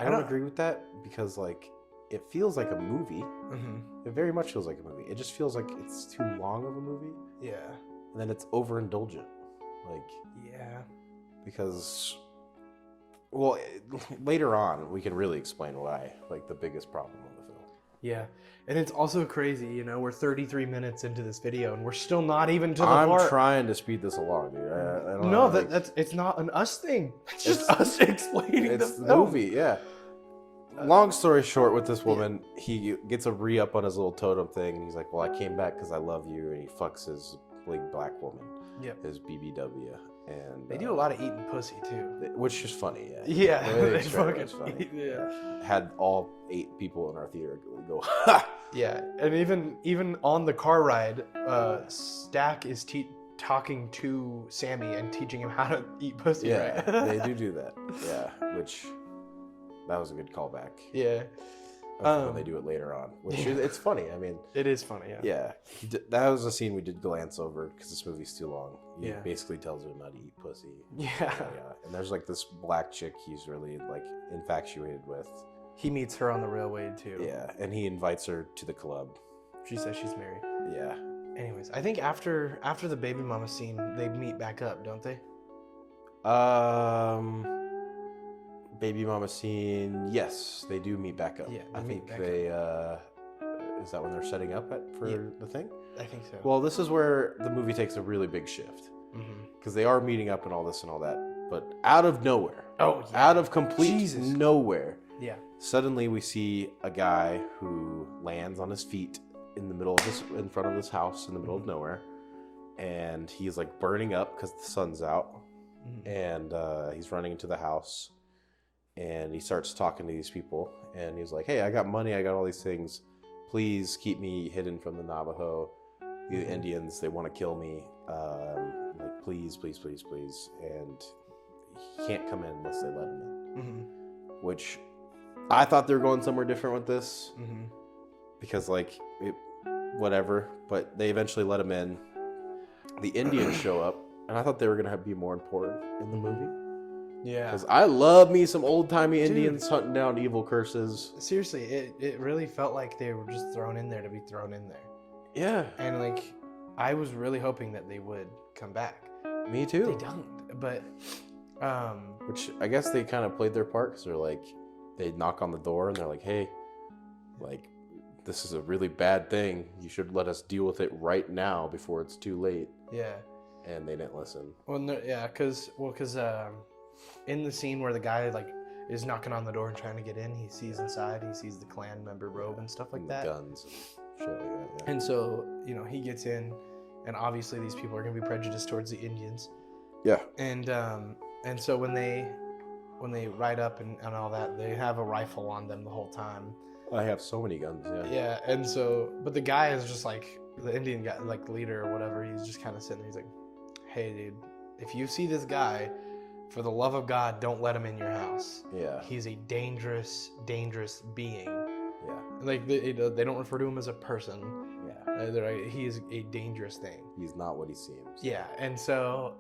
S3: don't agree with that because like it feels like a movie. It very much feels like a movie. It just feels like it's too long of a movie.
S2: Yeah.
S3: And then it's overindulgent. Like,
S2: Yeah.
S3: because, well, later on we can really explain why, like the biggest problem with the film.
S2: Yeah. And it's also crazy, we're 33 minutes into this video and we're still not even to the
S3: I'm
S2: part.
S3: trying to speed this along, dude. I don't
S2: No,
S3: know,
S2: it's not an us thing. It's just us explaining
S3: it's
S2: the
S3: the
S2: film.
S3: movie, yeah. Long story short, with this woman, he gets a re-up on his little totem thing, and he's like, "Well, I came back because I love you," and he fucks his big black woman, his BBW, and
S2: They do a lot of eating pussy too.
S3: which is funny, yeah.
S2: Yeah,
S3: The way
S2: they
S3: describe it
S2: fucking
S3: is funny.
S2: yeah.
S3: Had all 8 people in our theater go, "Ha!"
S2: Yeah, and even on the car ride, Stack is talking to Sammy and teaching him how to eat pussy.
S3: Yeah,
S2: right?
S3: they do that. Yeah, which that was a good callback.
S2: Yeah.
S3: When they do it later on, which it's funny. I mean,
S2: it is funny. Yeah.
S3: Yeah, that was a scene we did glance over because this movie's too long. He
S2: Yeah.
S3: basically tells him how to eat pussy.
S2: Yeah.
S3: And there's like this black chick he's really like infatuated with.
S2: He meets her on the railway too.
S3: Yeah, and he invites her to the club.
S2: She says she's married.
S3: Yeah.
S2: Anyways, I think after the baby mama scene, they meet back up, don't they?
S3: Baby mama scene. Yes, they do meet back up.
S4: Yeah,
S3: I
S4: they meet
S3: think
S4: back
S3: they. Is that when they're setting up for the thing?
S4: I think so.
S3: Well, this is where the movie takes a really big shift
S4: Mm-hmm.
S3: because they are meeting up and all this and all that, but out of nowhere,
S4: Oh, yeah.
S3: out of complete
S4: Jesus.
S3: nowhere,
S4: Yeah.
S3: suddenly we see a guy who lands on his feet in the middle of this, in front of this house in the middle of nowhere, and he's like burning up because the sun's out, and he's running into the house, and he starts talking to these people, and he's like, "Hey, I got money, I got all these things. Please keep me hidden from the Navajo, the Indians. They want to kill me. Like, please, please, please, please." And he can't come in unless they let him in.
S4: Mm-hmm.
S3: Which I thought they were going somewhere different with this,
S4: Mm-hmm.
S3: because whatever. But they eventually let him in. The Indians show up, and I thought they were gonna be more important in the movie.
S4: Yeah.
S3: Because I love me some old timey Indians hunting down evil curses.
S4: Seriously, it really felt like they were just thrown in there to be thrown in there.
S3: Yeah,
S4: And like, I was really hoping that they would come back.
S3: me too.
S4: They don't. But,
S3: Which I guess they kind of played their part, because they're like, they knock on the door and they're like, "Hey, like, this is a really bad thing. You should let us deal with it right now before it's too late."
S4: yeah.
S3: And they didn't listen.
S4: Well, no, yeah, because in the scene where the guy like is knocking on the door and trying to get in, he sees inside, he sees the clan member robe and stuff like
S3: And
S4: that.
S3: the guns and shit like that. Yeah.
S4: And so, he gets in, and obviously these people are going to be prejudiced towards the Indians.
S3: Yeah.
S4: And so when they ride up and all that, they have a rifle on them the whole time.
S3: I have so many guns. Yeah.
S4: Yeah, and so, but the guy is just like, the Indian guy, like leader or whatever, he's just kind of sitting there, he's like, "Hey dude, if you see this guy, for the love of God, don't let him in your house.
S3: Yeah.
S4: He's a dangerous, dangerous being."
S3: Yeah.
S4: Like, they don't refer to him as a person.
S3: Yeah.
S4: They're like, he is a dangerous thing.
S3: He's not what he seems.
S4: Yeah, and so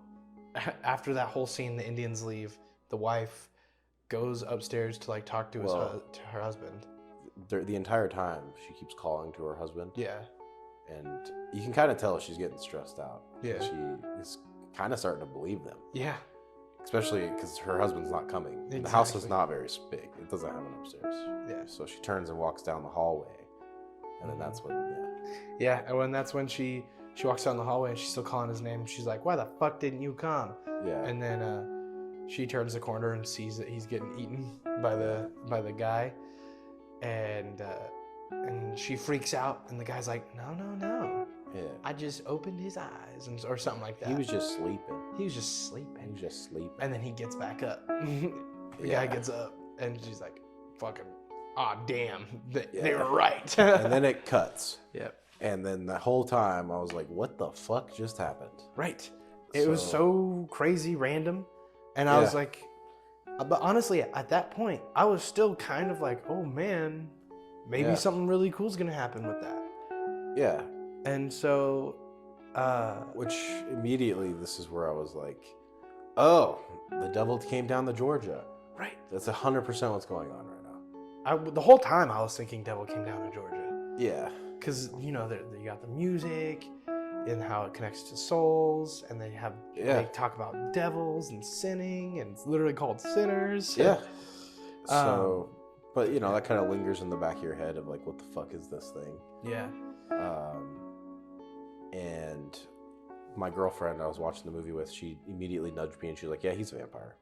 S4: after that whole scene, the Indians leave. The wife goes upstairs to like talk to to her husband.
S3: The entire time she keeps calling to her husband.
S4: Yeah.
S3: And you can kind of tell she's getting stressed out.
S4: Yeah.
S3: She is kind of starting to believe them.
S4: Yeah.
S3: Especially because her husband's not coming. The house is
S4: Exactly.
S3: not very big. It doesn't have an upstairs.
S4: Yeah.
S3: So she turns and walks down the hallway. And then that's when,
S4: Yeah, and that's when she walks down the hallway and she's still calling his name. She's like, "Why the fuck didn't you come?"
S3: yeah.
S4: And then she turns the corner and sees that he's getting eaten by the guy, and she freaks out. And the guy's like, "No,
S3: Yeah.
S4: I just opened his eyes," or something like that.
S3: He was just sleeping.
S4: He was just sleeping.
S3: He was just sleeping.
S4: And then he gets back up. The guy gets up, and she's like, "Fucking, damn, they were right."
S3: And then it cuts.
S4: Yep.
S3: And then the whole time I was like, what the fuck just happened?
S4: Right. It was so crazy random, and I was like, but honestly, at that point, I was still kind of like, "Oh man, maybe something really cool is gonna happen with that."
S3: Yeah.
S4: And so,
S3: Which immediately, this is where I was like, oh, the devil came down to Georgia.
S4: right.
S3: That's 100% what's going on right now.
S4: The whole time I was thinking Devil Came Down to Georgia.
S3: Yeah.
S4: Because, you got the music and how it connects to souls, and they talk about devils and sinning, and it's literally called sinners.
S3: Yeah. So, but that kind of lingers in the back of your head of like, what the fuck is this thing?
S4: Yeah.
S3: And my girlfriend I was watching the movie with, she immediately nudged me and she's like, "Yeah, he's a vampire.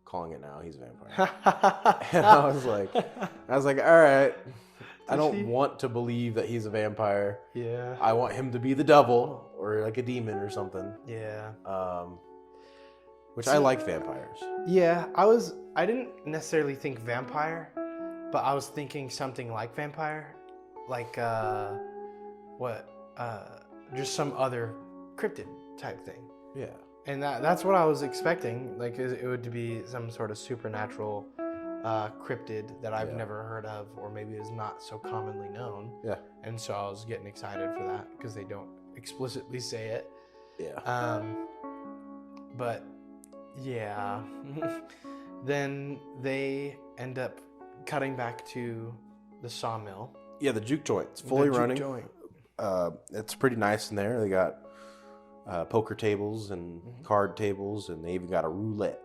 S3: Calling it now, he's a vampire." And I was like, all right. I don't want to believe that he's a vampire.
S4: Yeah.
S3: I want him to be the devil or like a demon or something.
S4: Yeah.
S3: Which I like vampires.
S4: Yeah, I didn't necessarily think vampire, but I was thinking something like vampire. Like, just some other cryptid type thing.
S3: Yeah.
S4: And that's what I was expecting. Like, it would be some sort of supernatural cryptid that I've never heard of, or maybe is not so commonly known.
S3: Yeah.
S4: And so I was getting excited for that because they don't explicitly say it.
S3: Yeah.
S4: But yeah, then they end up cutting back to the sawmill.
S3: Yeah, the juke joint's fully
S4: The juke
S3: running.
S4: joint.
S3: It's pretty nice in there. They got poker tables and card tables, and they even got a roulette.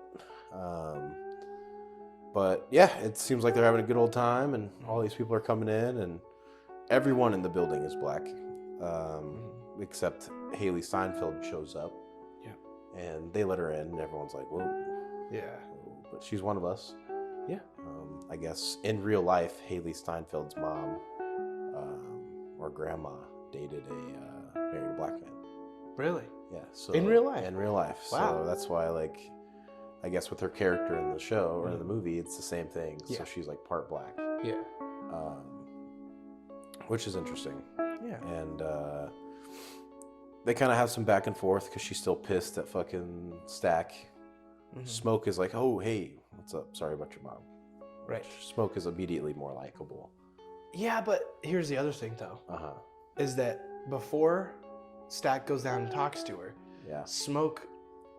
S3: But yeah, it seems like they're having a good old time, and all these people are coming in, and everyone in the building is black, except Haley Steinfeld shows up. Yeah, and they let her in, and everyone's like, "Whoa,
S4: Yeah.
S3: but she's one of us."
S4: Yeah.
S3: I guess in real life, Haley Steinfeld's mom or grandma dated married a black man.
S4: Really?
S3: Yeah. So
S4: In real life?
S3: In real life.
S4: Wow.
S3: So that's why, like, I guess with her character in the show or in the movie, it's the same thing.
S4: Yeah.
S3: So she's like part black.
S4: Yeah.
S3: Which is interesting.
S4: Yeah.
S3: And they kind of have some back and forth because she's still pissed at fucking Stack. Smoke is like, "Oh, hey, what's up? Sorry about your mom."
S4: Right.
S3: Smoke is immediately more likable.
S4: Yeah, but here's the other thing, though, is that before Stack goes down and talks to her,
S3: Yeah.
S4: Smoke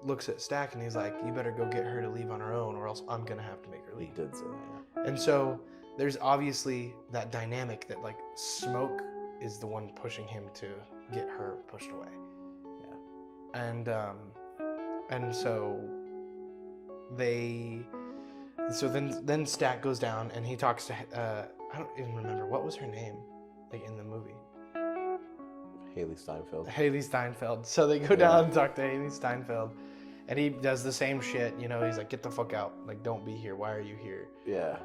S4: looks at Stack and he's like, "You better go get her to leave on her own, or else I'm gonna have to make her
S3: He
S4: leave."
S3: did say that.
S4: And so there's obviously that dynamic that, like, Smoke is the one pushing him to get her pushed away.
S3: Yeah.
S4: And so then Stack goes down and he talks to I don't even remember what was her name, like, in the movie.
S3: Haley Steinfeld.
S4: Haley Steinfeld. So they go down and talk to Haley Steinfeld, and he does the same shit. You know, he's like, "Get the fuck out! Like, don't be here. Why are you here?"
S3: Yeah.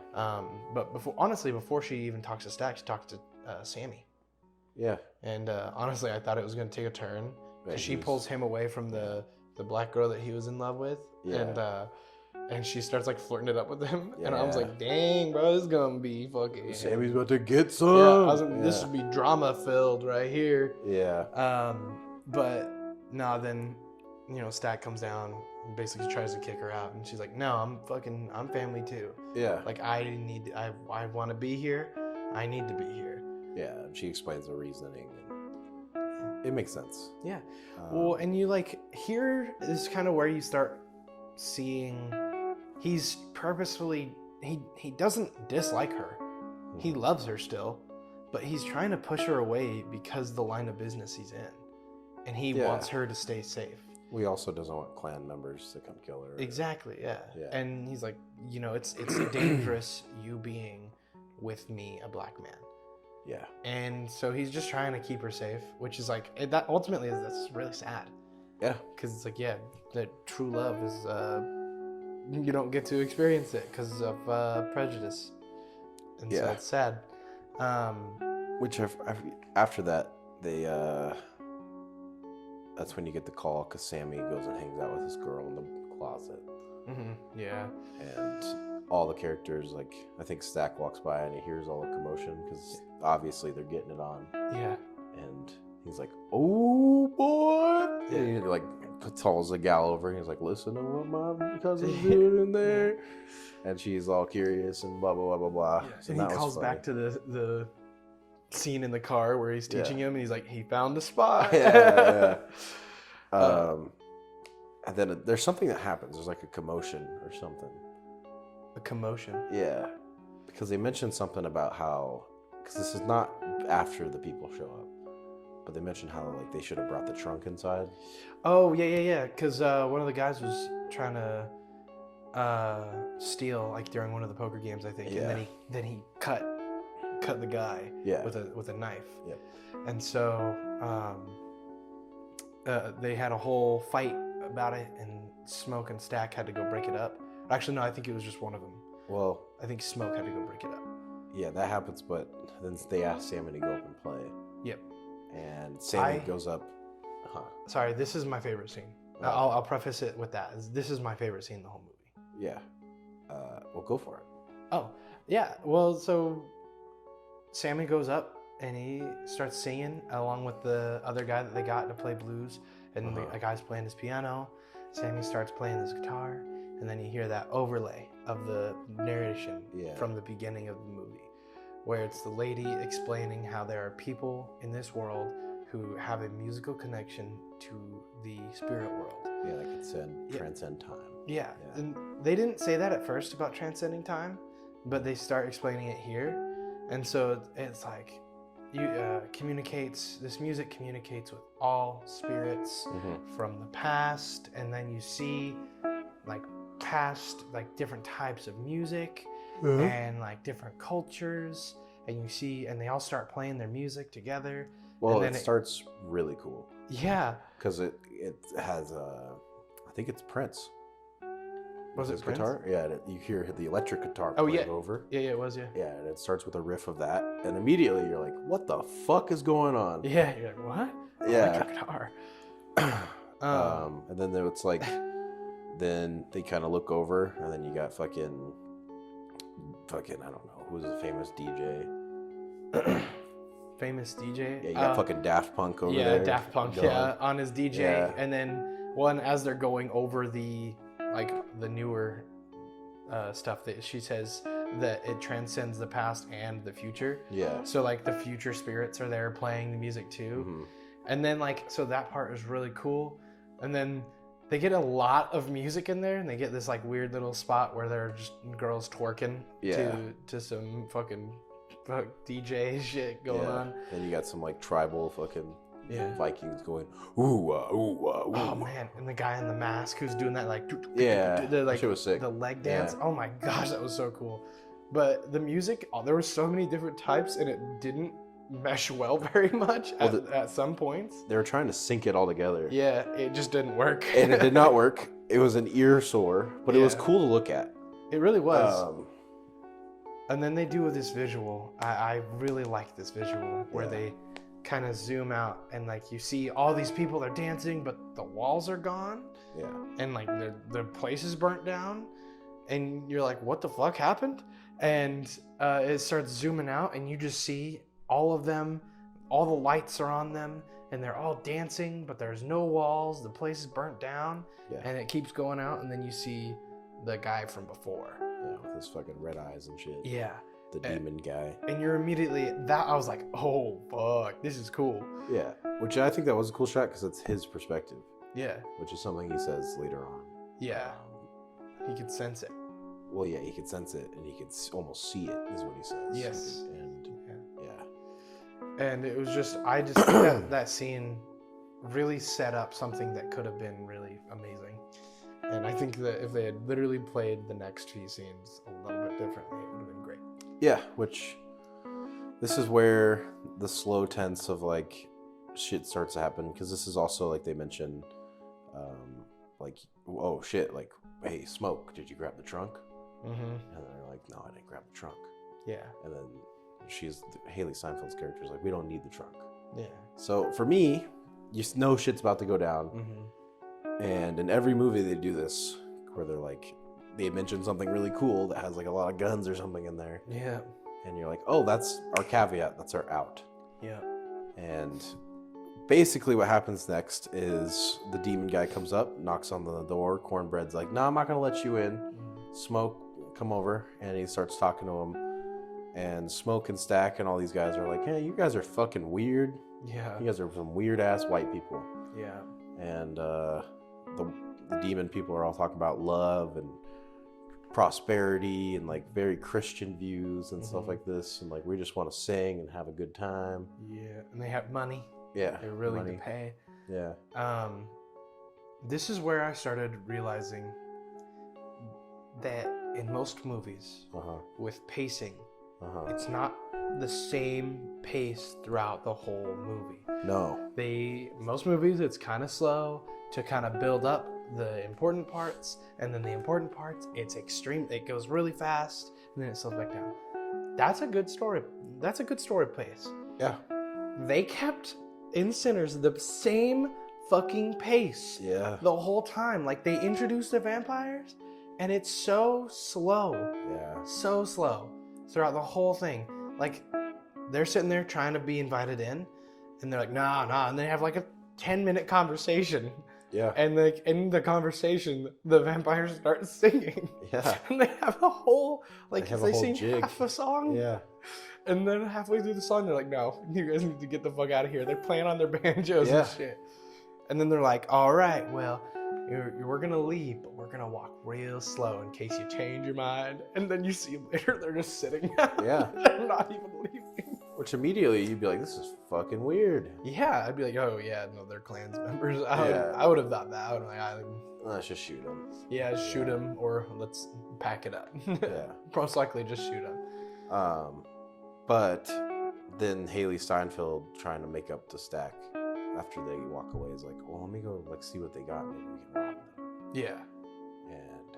S4: But before she even talks to Stack, she talks to Sammy.
S3: Yeah.
S4: And honestly, I thought it was gonna take a turn
S3: Right,
S4: because she
S3: he was-
S4: pulls him away from the black girl that he was in love with, and she starts, like, flirting it up with him, and I was
S3: Yeah.
S4: like, "Dang, bro, this is gonna be fucking."
S3: Sammy's about to get some.
S4: Yeah, I was like, this would be drama filled right here.
S3: Yeah.
S4: But no, then, you know, Stack comes down and basically tries to kick her out, and she's like, "No, I'm family too.
S3: Yeah.
S4: Like, I want to be here. I need to be here."
S3: Yeah. And she explains the reasoning, and it makes sense.
S4: Yeah. Well, and you, like, here is kind of where you start seeing he's purposefully he doesn't dislike her. He loves her still, but he's trying to push her away because of the line of business he's in. And he wants her to stay safe.
S3: We also doesn't want clan members to come kill her.
S4: Exactly, yeah.
S3: Yeah.
S4: And he's like, you know, it's dangerous you being with me, a black man.
S3: Yeah.
S4: And so he's just trying to keep her safe, which is like, that ultimately that's really sad.
S3: Yeah.
S4: Because it's like, yeah, that true love is, you don't get to experience it because of prejudice. And so it's sad.
S3: Which after that, they that's when you get the call because Sammy goes and hangs out with this girl in the closet.
S4: Yeah.
S3: And all the characters, like, I think Stack walks by and he hears all the commotion because obviously they're getting it on.
S4: Yeah.
S3: And he's like, "Oh boy!" And he like calls the gal over and he's like, "Listen to what my cousin's doing in there." And she's all curious and blah blah blah blah blah.
S4: Yeah.
S3: So
S4: And
S3: that
S4: he
S3: was
S4: calls
S3: funny.
S4: back to the scene in the car where he's teaching him, and he's like, he found the spot.
S3: Yeah. And then there's something that happens. There's like a commotion or something.
S4: A commotion.
S3: Yeah, because they mentioned something about how, because this is not after the people show up, but they mentioned how, like, they should have brought the trunk inside.
S4: Oh, yeah. Because one of the guys was trying to steal, like, during one of the poker games, I think.
S3: Yeah.
S4: And then he cut the guy with a knife.
S3: Yep.
S4: And so they had a whole fight about it, and Smoke and Stack had to go break it up. Actually, no, I think it was just one of them.
S3: Well,
S4: I think Smoke had to go break it up.
S3: yeah, that happens, but then they ask Sammy to go up and play.
S4: Yep.
S3: And Sammy goes up.
S4: Sorry, this is my favorite scene.
S3: Oh.
S4: I'll preface it with that. This is my favorite scene in the whole movie.
S3: Yeah. Well, go for it.
S4: Oh, yeah. Well, so Sammy goes up and he starts singing along with the other guy that they got to play blues. And the guy's playing his piano. Sammy starts playing his guitar. And then you hear that overlay of the narration from the beginning of the movie, where it's the lady explaining how there are people in this world who have a musical connection to the spirit world.
S3: Yeah, that could transcend time.
S4: Yeah. And they didn't say that at first about transcending time, but they start explaining it here. And so it's like, communicates. This music communicates with all spirits from the past, and then you see like past like different types of music and like different cultures, and you see, and they all start playing their music together.
S3: Well,
S4: and then
S3: it starts really cool
S4: Yeah.
S3: because it has I think it's Prince.
S4: Was it
S3: his
S4: Prince?
S3: guitar? Yeah, you hear the electric guitar
S4: Oh,
S3: playing
S4: yeah.
S3: over.
S4: Yeah, it was. Yeah.
S3: Yeah, and it starts with a riff of that, and immediately you're like, "What the fuck is going on?"
S4: Yeah. You're like, what?
S3: Yeah.
S4: Electric guitar.
S3: And then it's like, then they kind of look over, and then you got fucking, I don't know, who's a famous DJ?
S4: Famous DJ.
S3: Yeah, you got fucking Daft Punk over there.
S4: Yeah, Daft Punk.
S3: going.
S4: Yeah, on his DJ,
S3: Yeah.
S4: and then as they're going over the newer stuff, that she says that it transcends the past and the future.
S3: Yeah.
S4: So like the future spirits are there playing the music too.
S3: Mhm.
S4: And then so that part is really cool. And then they get a lot of music in there, and they get this like weird little spot where they're just girls twerking to some fucking DJ shit going on.
S3: Then you got some like tribal fucking
S4: Yeah.
S3: Vikings going ooh ooh ooh.
S4: Oh man, and the guy in the mask who's doing that like
S3: Yeah,
S4: the, like
S3: shit was sick.
S4: the leg dance.
S3: Yeah.
S4: Oh my gosh, that was so cool. But the music, there were so many different types, and it didn't mesh well very much at some points.
S3: They were trying to sync it all together.
S4: Yeah, it just didn't work.
S3: And it did not work. It was an ear sore, but it was
S4: Yeah.
S3: cool to look at.
S4: It really was. And then they do this visual. I really like this visual where they kind of zoom out and like you see all these people are dancing, but the walls are gone.
S3: Yeah.
S4: And like the place is burnt down, and you're like, what the fuck happened? And it starts zooming out, and you just see all of them, all the lights are on them, and they're all dancing, but there's no walls, the place is burnt down.
S3: Yeah.
S4: And it keeps going out, and then you see the guy from before.
S3: Yeah, with his fucking red eyes and shit.
S4: Yeah.
S3: The demon guy.
S4: And you're immediately, I was like, oh fuck, this is cool.
S3: Yeah. Which I think that was a cool shot because it's his perspective,
S4: Yeah.
S3: which is something he says later on.
S4: Yeah. He could sense it.
S3: Well, yeah, he could sense it and he could almost see it, is what he says.
S4: Yes.
S3: And yeah.
S4: And it was just, I just think that scene really set up something that could have been really amazing. And I think that if they had literally played the next few scenes a little bit differently, it would have been great.
S3: Yeah, which this is where the slow tense of like shit starts to happen, because this is also like they mention like, oh shit, like, hey, Smoke, did you grab the trunk?
S4: Mm-hmm.
S3: And they're like, no, I didn't grab the trunk.
S4: Yeah.
S3: And then Haley Steinfeld's character is like, we don't need the trunk.
S4: Yeah.
S3: So for me, you know shit's about to go down.
S4: Mm-hmm.
S3: And in every movie they do this, where they're like, they mention something really cool that has like a lot of guns or something in there.
S4: Yeah.
S3: And you're like, oh, that's our caveat, that's our out.
S4: Yeah.
S3: And basically what happens next is the demon guy comes up, knocks on the door. Cornbread's like, no, I'm not going to let you in. Smoke, come over. And he starts talking to him. And Smoke and Stack and all these guys are like, hey, you guys are fucking weird.
S4: Yeah.
S3: You guys are some weird-ass white people.
S4: Yeah.
S3: And the demon people are all talking about love and prosperity and like very Christian views and stuff like this. And like, we just want to sing and have a good time.
S4: Yeah. And they have money.
S3: Yeah.
S4: They're willing
S3: money.
S4: to pay.
S3: Yeah.
S4: This is where I started realizing that in most movies with pacing, it's not the same pace throughout the whole movie.
S3: No.
S4: Most movies, it's kind of slow to kind of build up the important parts, and then the important parts, it's extreme. It goes really fast, and then it slows back down. That's a good story. That's a good story pace.
S3: Yeah.
S4: They kept in Sinners the same fucking pace.
S3: Yeah.
S4: The whole time. Like, they introduced the vampires, and it's so slow.
S3: Yeah.
S4: So slow throughout the whole thing. Like, they're sitting there trying to be invited in, and they're like, nah, and they have like a 10-minute conversation.
S3: Yeah.
S4: And like in the conversation, the vampires start singing.
S3: Yeah.
S4: And they have a whole, like,
S3: They have a
S4: they
S3: whole
S4: sing
S3: jig.
S4: half a song.
S3: Yeah.
S4: And then halfway through the song, they're like, no, you guys need to get the fuck out of here. They're playing on their banjos and shit. And then they're like, all right, well, we're going to leave, but we're going to walk real slow in case you change your mind. And then you see them later, they're just sitting.
S3: Yeah.
S4: They're not even leaving.
S3: Which immediately you'd be like, this is fucking weird.
S4: Yeah, I'd be like, oh yeah, no, they're Klans members.
S3: Yeah.
S4: I would have thought that. I would have been like,
S3: Let's just shoot them.
S4: yeah, shoot him or let's pack it up.
S3: Yeah.
S4: Most likely just shoot him.
S3: But then Haley Steinfeld trying to make up to Stack after they walk away is like, well, let me go like see what they got. Maybe we can rob them.
S4: Yeah.
S3: And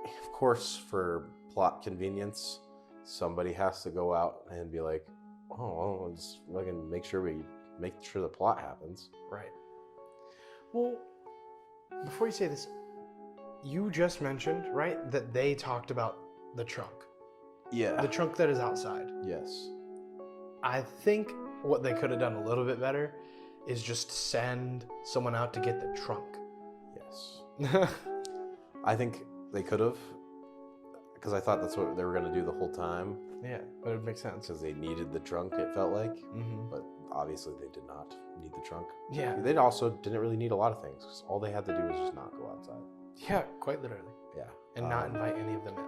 S3: of course, for plot convenience, somebody has to go out and be like, oh, well, just fucking make sure the plot happens.
S4: Right. Well, before you say this, you just mentioned, right, that they talked about the trunk.
S3: Yeah.
S4: The trunk that is outside.
S3: Yes.
S4: I think what they could have done a little bit better is just send someone out to get the trunk.
S3: Yes. I think they could have, because I thought that's what they were going to do the whole time.
S4: Yeah, that would make sense.
S3: Because they needed the trunk, it felt like.
S4: Mm-hmm.
S3: But obviously they did not need the trunk.
S4: Yeah.
S3: They also didn't really need a lot of things, because all they had to do was just not go outside.
S4: Yeah, quite literally.
S3: Yeah.
S4: And not invite any of them in.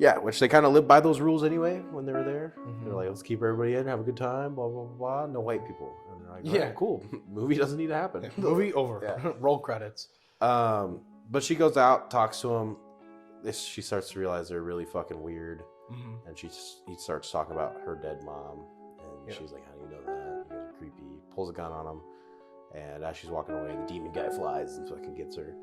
S3: Yeah, which they kind of lived by those rules anyway when they were there.
S4: Mhm.
S3: They're like, let's keep everybody in, have a good time, blah, blah, blah, blah. No white people. And they're like,
S4: Yeah.
S3: yeah, cool. Movie doesn't need to happen.
S4: Movie over.
S3: Yeah.
S4: Roll credits.
S3: But she goes out, talks to him. She starts to realize they're really fucking weird.
S4: Mm-hmm.
S3: And he starts talking about her dead mom. And
S4: Yeah.
S3: she's like, how do you know that? You guys are creepy. Pulls a gun on him. And as she's walking away, the demon guy flies and fucking gets her.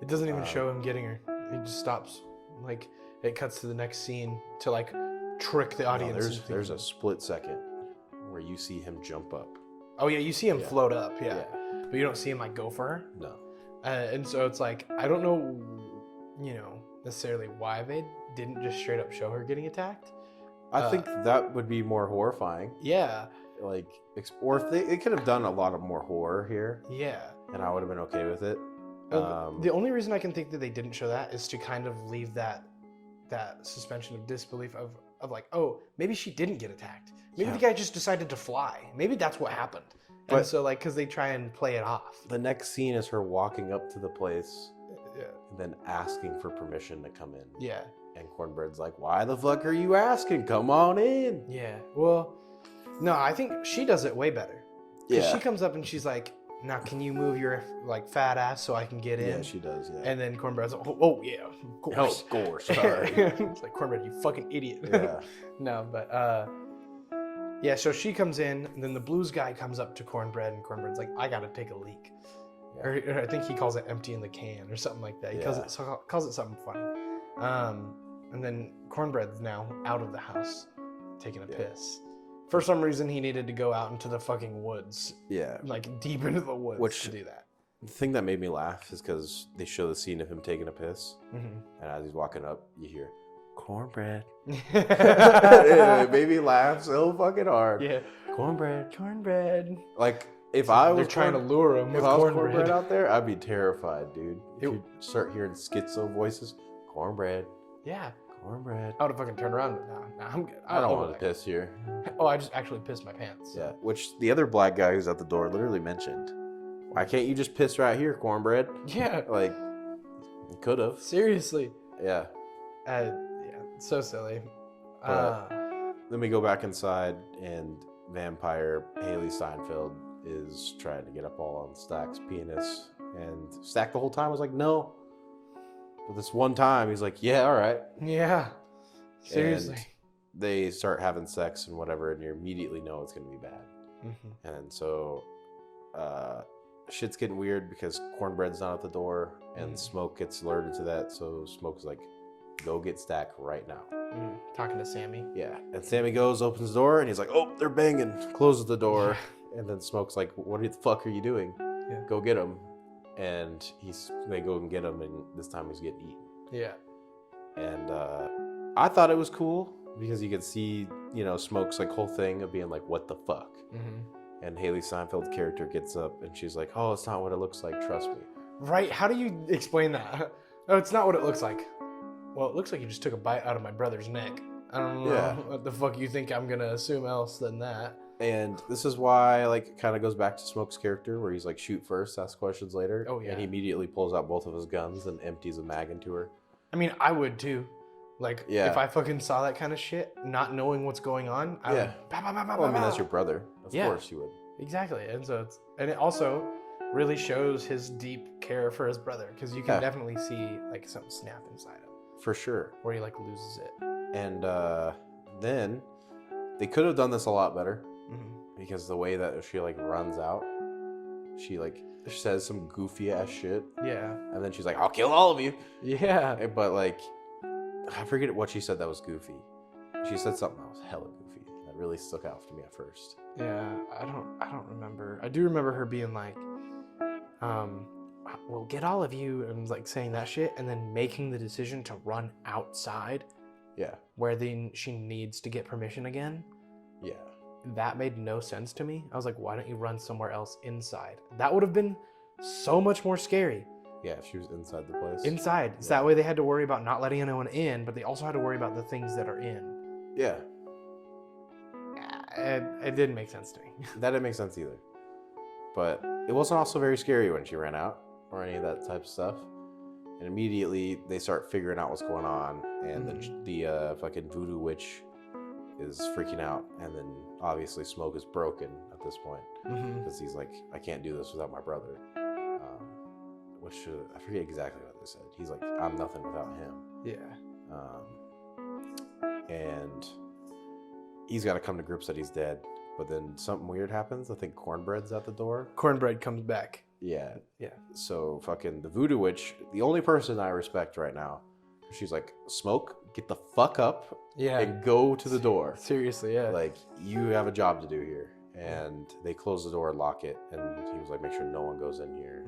S4: It doesn't even show him getting her. It just stops. Like, it cuts to the next scene to, like, trick the
S3: No,
S4: audience.
S3: there's a split second where you see him jump up.
S4: Oh, yeah, you see him
S3: Yeah.
S4: float up, yeah. But you don't see him, like, go for her.
S3: No.
S4: And so it's like, I don't know, necessarily why they didn't just straight up show her getting attacked.
S3: I think that would be more horrifying.
S4: Yeah.
S3: Like, or if they could have done a lot of more horror here,
S4: Yeah.
S3: and I would have been okay with it.
S4: The only reason I can think that they didn't show that is to kind of leave that suspension of disbelief of like, oh, maybe she didn't get attacked. Maybe the guy just decided to fly. Maybe that's what happened. And
S3: But-
S4: so, like, because they try and play it off.
S3: The next scene is her walking up to the place
S4: Yeah.
S3: and then asking for permission to come in.
S4: Yeah.
S3: And Cornbread's like, why the fuck are you asking? Come on in.
S4: Yeah. Well, no, I think she does it way better. 'Cause
S3: Yeah.
S4: she comes up and she's like, now can you move your, like, fat ass so I can get in?
S3: Yeah, she does, yeah.
S4: And then Cornbread's like, oh yeah, of course.
S3: of course, sorry.
S4: It's like, Cornbread, you fucking idiot.
S3: Yeah.
S4: No, but, yeah, so she comes in, and then the blues guy comes up to Cornbread, and Cornbread's like, I gotta take a leak.
S3: Yeah.
S4: Or I think he calls it emptying the can or something like that. He calls it something funny. And then Cornbread's now out of the house, taking a piss. For some reason, he needed to go out into the fucking woods,
S3: Yeah.
S4: like deep into the woods to do that.
S3: The thing that made me laugh is because they show the scene of him taking a piss,
S4: Mm-hmm.
S3: and as he's walking up, you hear, Cornbread. It made me laugh so fucking hard.
S4: Yeah. Cornbread.
S3: Like, if I was
S4: They're trying to lure him
S3: if
S4: with
S3: I was
S4: cornbread.
S3: out there, I'd be terrified, dude. If you start hearing schizo voices, Cornbread,
S4: Yeah.
S3: Cornbread.
S4: I would have fucking turned around, but nah, I'm good.
S3: I don't
S4: I'll
S3: want to
S4: go
S3: piss here.
S4: back. Oh, I just actually pissed my pants.
S3: Yeah, which the other black guy who's at the door literally mentioned. Why can't you just piss right here, Cornbread?
S4: Yeah.
S3: Like, could have.
S4: Seriously.
S3: Yeah.
S4: Yeah. So silly.
S3: But- Then we go back inside, and vampire Haley Steinfeld is trying to get up all on Stack's penis, and Stack the whole time was like, no. But this one time, he's like, yeah, all right.
S4: Yeah. Seriously.
S3: And they start having sex and whatever, and you immediately know it's going to be bad.
S4: Mm-hmm.
S3: And so shit's getting weird because Cornbread's not at the door, and Smoke gets alerted to that. So Smoke's like, go get Stack right now.
S4: Talking to Sammy.
S3: Yeah. And Sammy goes, opens the door, and he's like, oh, they're banging. Closes the door. And then Smoke's like, what the fuck are you doing?
S4: Yeah.
S3: Go get him. And they go and get him, and this time he's getting eaten.
S4: Yeah.
S3: And I thought it was cool because you could see, Smoke's like whole thing of being like, what the fuck?
S4: Mm-hmm.
S3: And Haley Steinfeld's character gets up and she's like, oh, it's not what it looks like, trust me.
S4: Right. How do you explain that? No, it's not what it looks like. Well, it looks like you just took a bite out of my brother's neck. I don't know what the fuck you think I'm going to assume else than that.
S3: And this is why, like, it kind of goes back to Smoke's character where he's like, shoot first, ask questions later.
S4: Oh, yeah.
S3: And he immediately pulls out both of his guns and empties a mag into her.
S4: I mean, I would too. Like,
S3: Yeah.
S4: if I fucking saw that kind of shit, not knowing what's going on, I would... Bah, bah, bah, bah,
S3: Well, I mean,
S4: bah.
S3: that's your brother. Of
S4: Yeah.
S3: course you would.
S4: Exactly. And so it also really shows his deep care for his brother, because you can definitely see like something snap inside him
S3: For sure.
S4: where he like loses it.
S3: And then they could have done this a lot better
S4: Mm-hmm.
S3: because the way that she like runs out, she like says some goofy ass shit,
S4: Yeah.
S3: and then she's like, "I'll kill all of you."
S4: Yeah.
S3: But like, I forget what she said that was goofy. She said something that was hella goofy. That really stuck out to me at first.
S4: Yeah. I don't remember. I do remember her being like, we'll get all of you, and like saying that shit, and then making the decision to run outside
S3: Yeah.
S4: where then she needs to get permission again.
S3: Yeah.
S4: That made no sense to me. I was like, why don't you run somewhere else inside? That would have been so much more scary.
S3: Yeah. If she was inside the place.
S4: Inside. So that way they had to worry about not letting anyone in, but they also had to worry about the things that are in.
S3: Yeah.
S4: It didn't make sense to me.
S3: That didn't make sense either. But it wasn't also very scary when she ran out or any of that type of stuff. And immediately they start figuring out what's going on, and the fucking voodoo witch is freaking out, and then obviously Smoke is broken at this point because he's like, I can't do this without my brother. I forget exactly what they said. He's like, I'm nothing without him.
S4: Yeah.
S3: And he's got to come to grips that he's dead. But then something weird happens. I think Cornbread's at the door.
S4: Cornbread comes back.
S3: Yeah.
S4: Yeah.
S3: So fucking the voodoo witch, the only person I respect right now, she's like, Smoke, get the fuck up and go to the door.
S4: Seriously, yeah.
S3: Like, you have a job to do here. And they close the door and lock it. And he was like, make sure no one goes in here.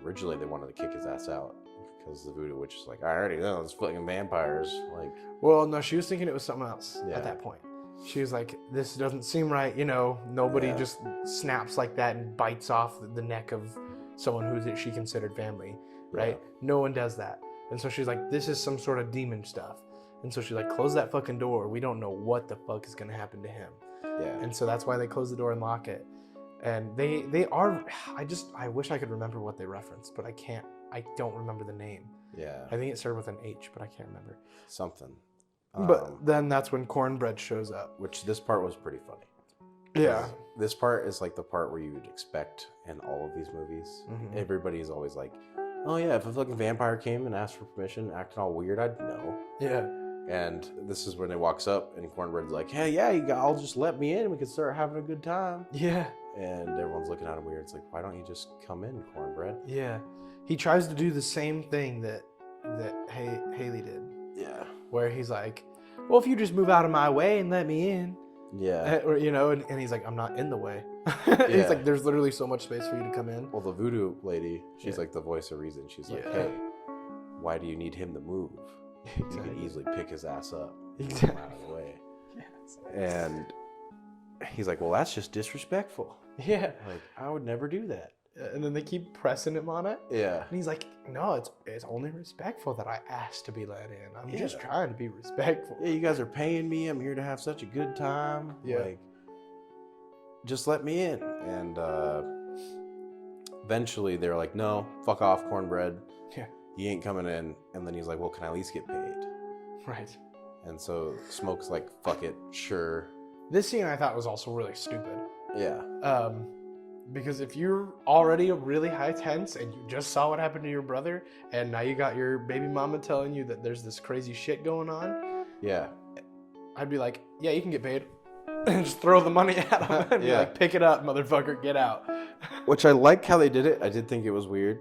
S3: Originally, they wanted to kick his ass out because the voodoo witch is like, I already know it's fucking vampires. Like,
S4: Well, no, she was thinking it was something else
S3: Yeah.
S4: at that point. She was like, this doesn't seem right. You know, nobody just snaps like that and bites off the neck of someone who she considered family, right?
S3: Yeah.
S4: No one does that. And so she's like, this is some sort of demon stuff. And so she's like, close that fucking door. We don't know what the fuck is going to happen to him.
S3: yeah.
S4: And so that's why they close the door and lock it. And they are, I wish I could remember what they referenced, but I don't remember the name.
S3: Yeah.
S4: I think it started with an H, but I can't remember.
S3: Something.
S4: But then that's when Cornbread shows up.
S3: Which this part was pretty funny.
S4: Yeah.
S3: This part is like the part where you would expect in all of these movies. Everybody's always like, oh yeah, if a fucking vampire came and asked for permission, acting all weird, I'd know.
S4: Yeah.
S3: And this is when it walks up and Cornbread's like, hey, yeah, you all just let me in. We can start having a good time.
S4: Yeah.
S3: And everyone's looking at him weird. It's like, why don't you just come in, Cornbread?
S4: Yeah. He tries to do the same thing that Haley did,
S3: Yeah.
S4: where he's like, well, if you just move out of my way and let me in,
S3: Yeah.
S4: or, you know, and he's like, I'm not in the way.
S3: Yeah.
S4: He's like, there's literally so much space for you to come in.
S3: Well, the voodoo lady, she's
S4: Yeah.
S3: like the voice of reason. She's like,
S4: Yeah.
S3: hey, why do you need him to move? You
S4: Exactly.
S3: can easily pick his ass up and
S4: Exactly.
S3: get him out of the way.
S4: Yes.
S3: And he's like, well, that's just disrespectful.
S4: Yeah.
S3: Like, I would never do that.
S4: And then they keep pressing him on it.
S3: Yeah.
S4: And he's like, no, it's only respectful that I asked to be let in. I'm just
S3: Yeah.
S4: trying to be respectful.
S3: Yeah, you guys are paying me. I'm here to have such a good time.
S4: Yeah.
S3: Like, just let me in. And eventually they're like, no, fuck off, Cornbread.
S4: Yeah.
S3: You ain't coming in. And then he's like, well, can I at least get paid?
S4: Right.
S3: And so Smoke's like, fuck it, sure.
S4: This scene I thought was also really stupid.
S3: Yeah.
S4: Because if you're already really high tense and you just saw what happened to your brother, and now you got your baby mama telling you that there's this crazy shit going on,
S3: Yeah.
S4: I'd be like, yeah, you can get paid. And just throw the money at him and be
S3: Yeah.
S4: like, pick it up, motherfucker, get out.
S3: Which I like how they did it. I did think it was weird.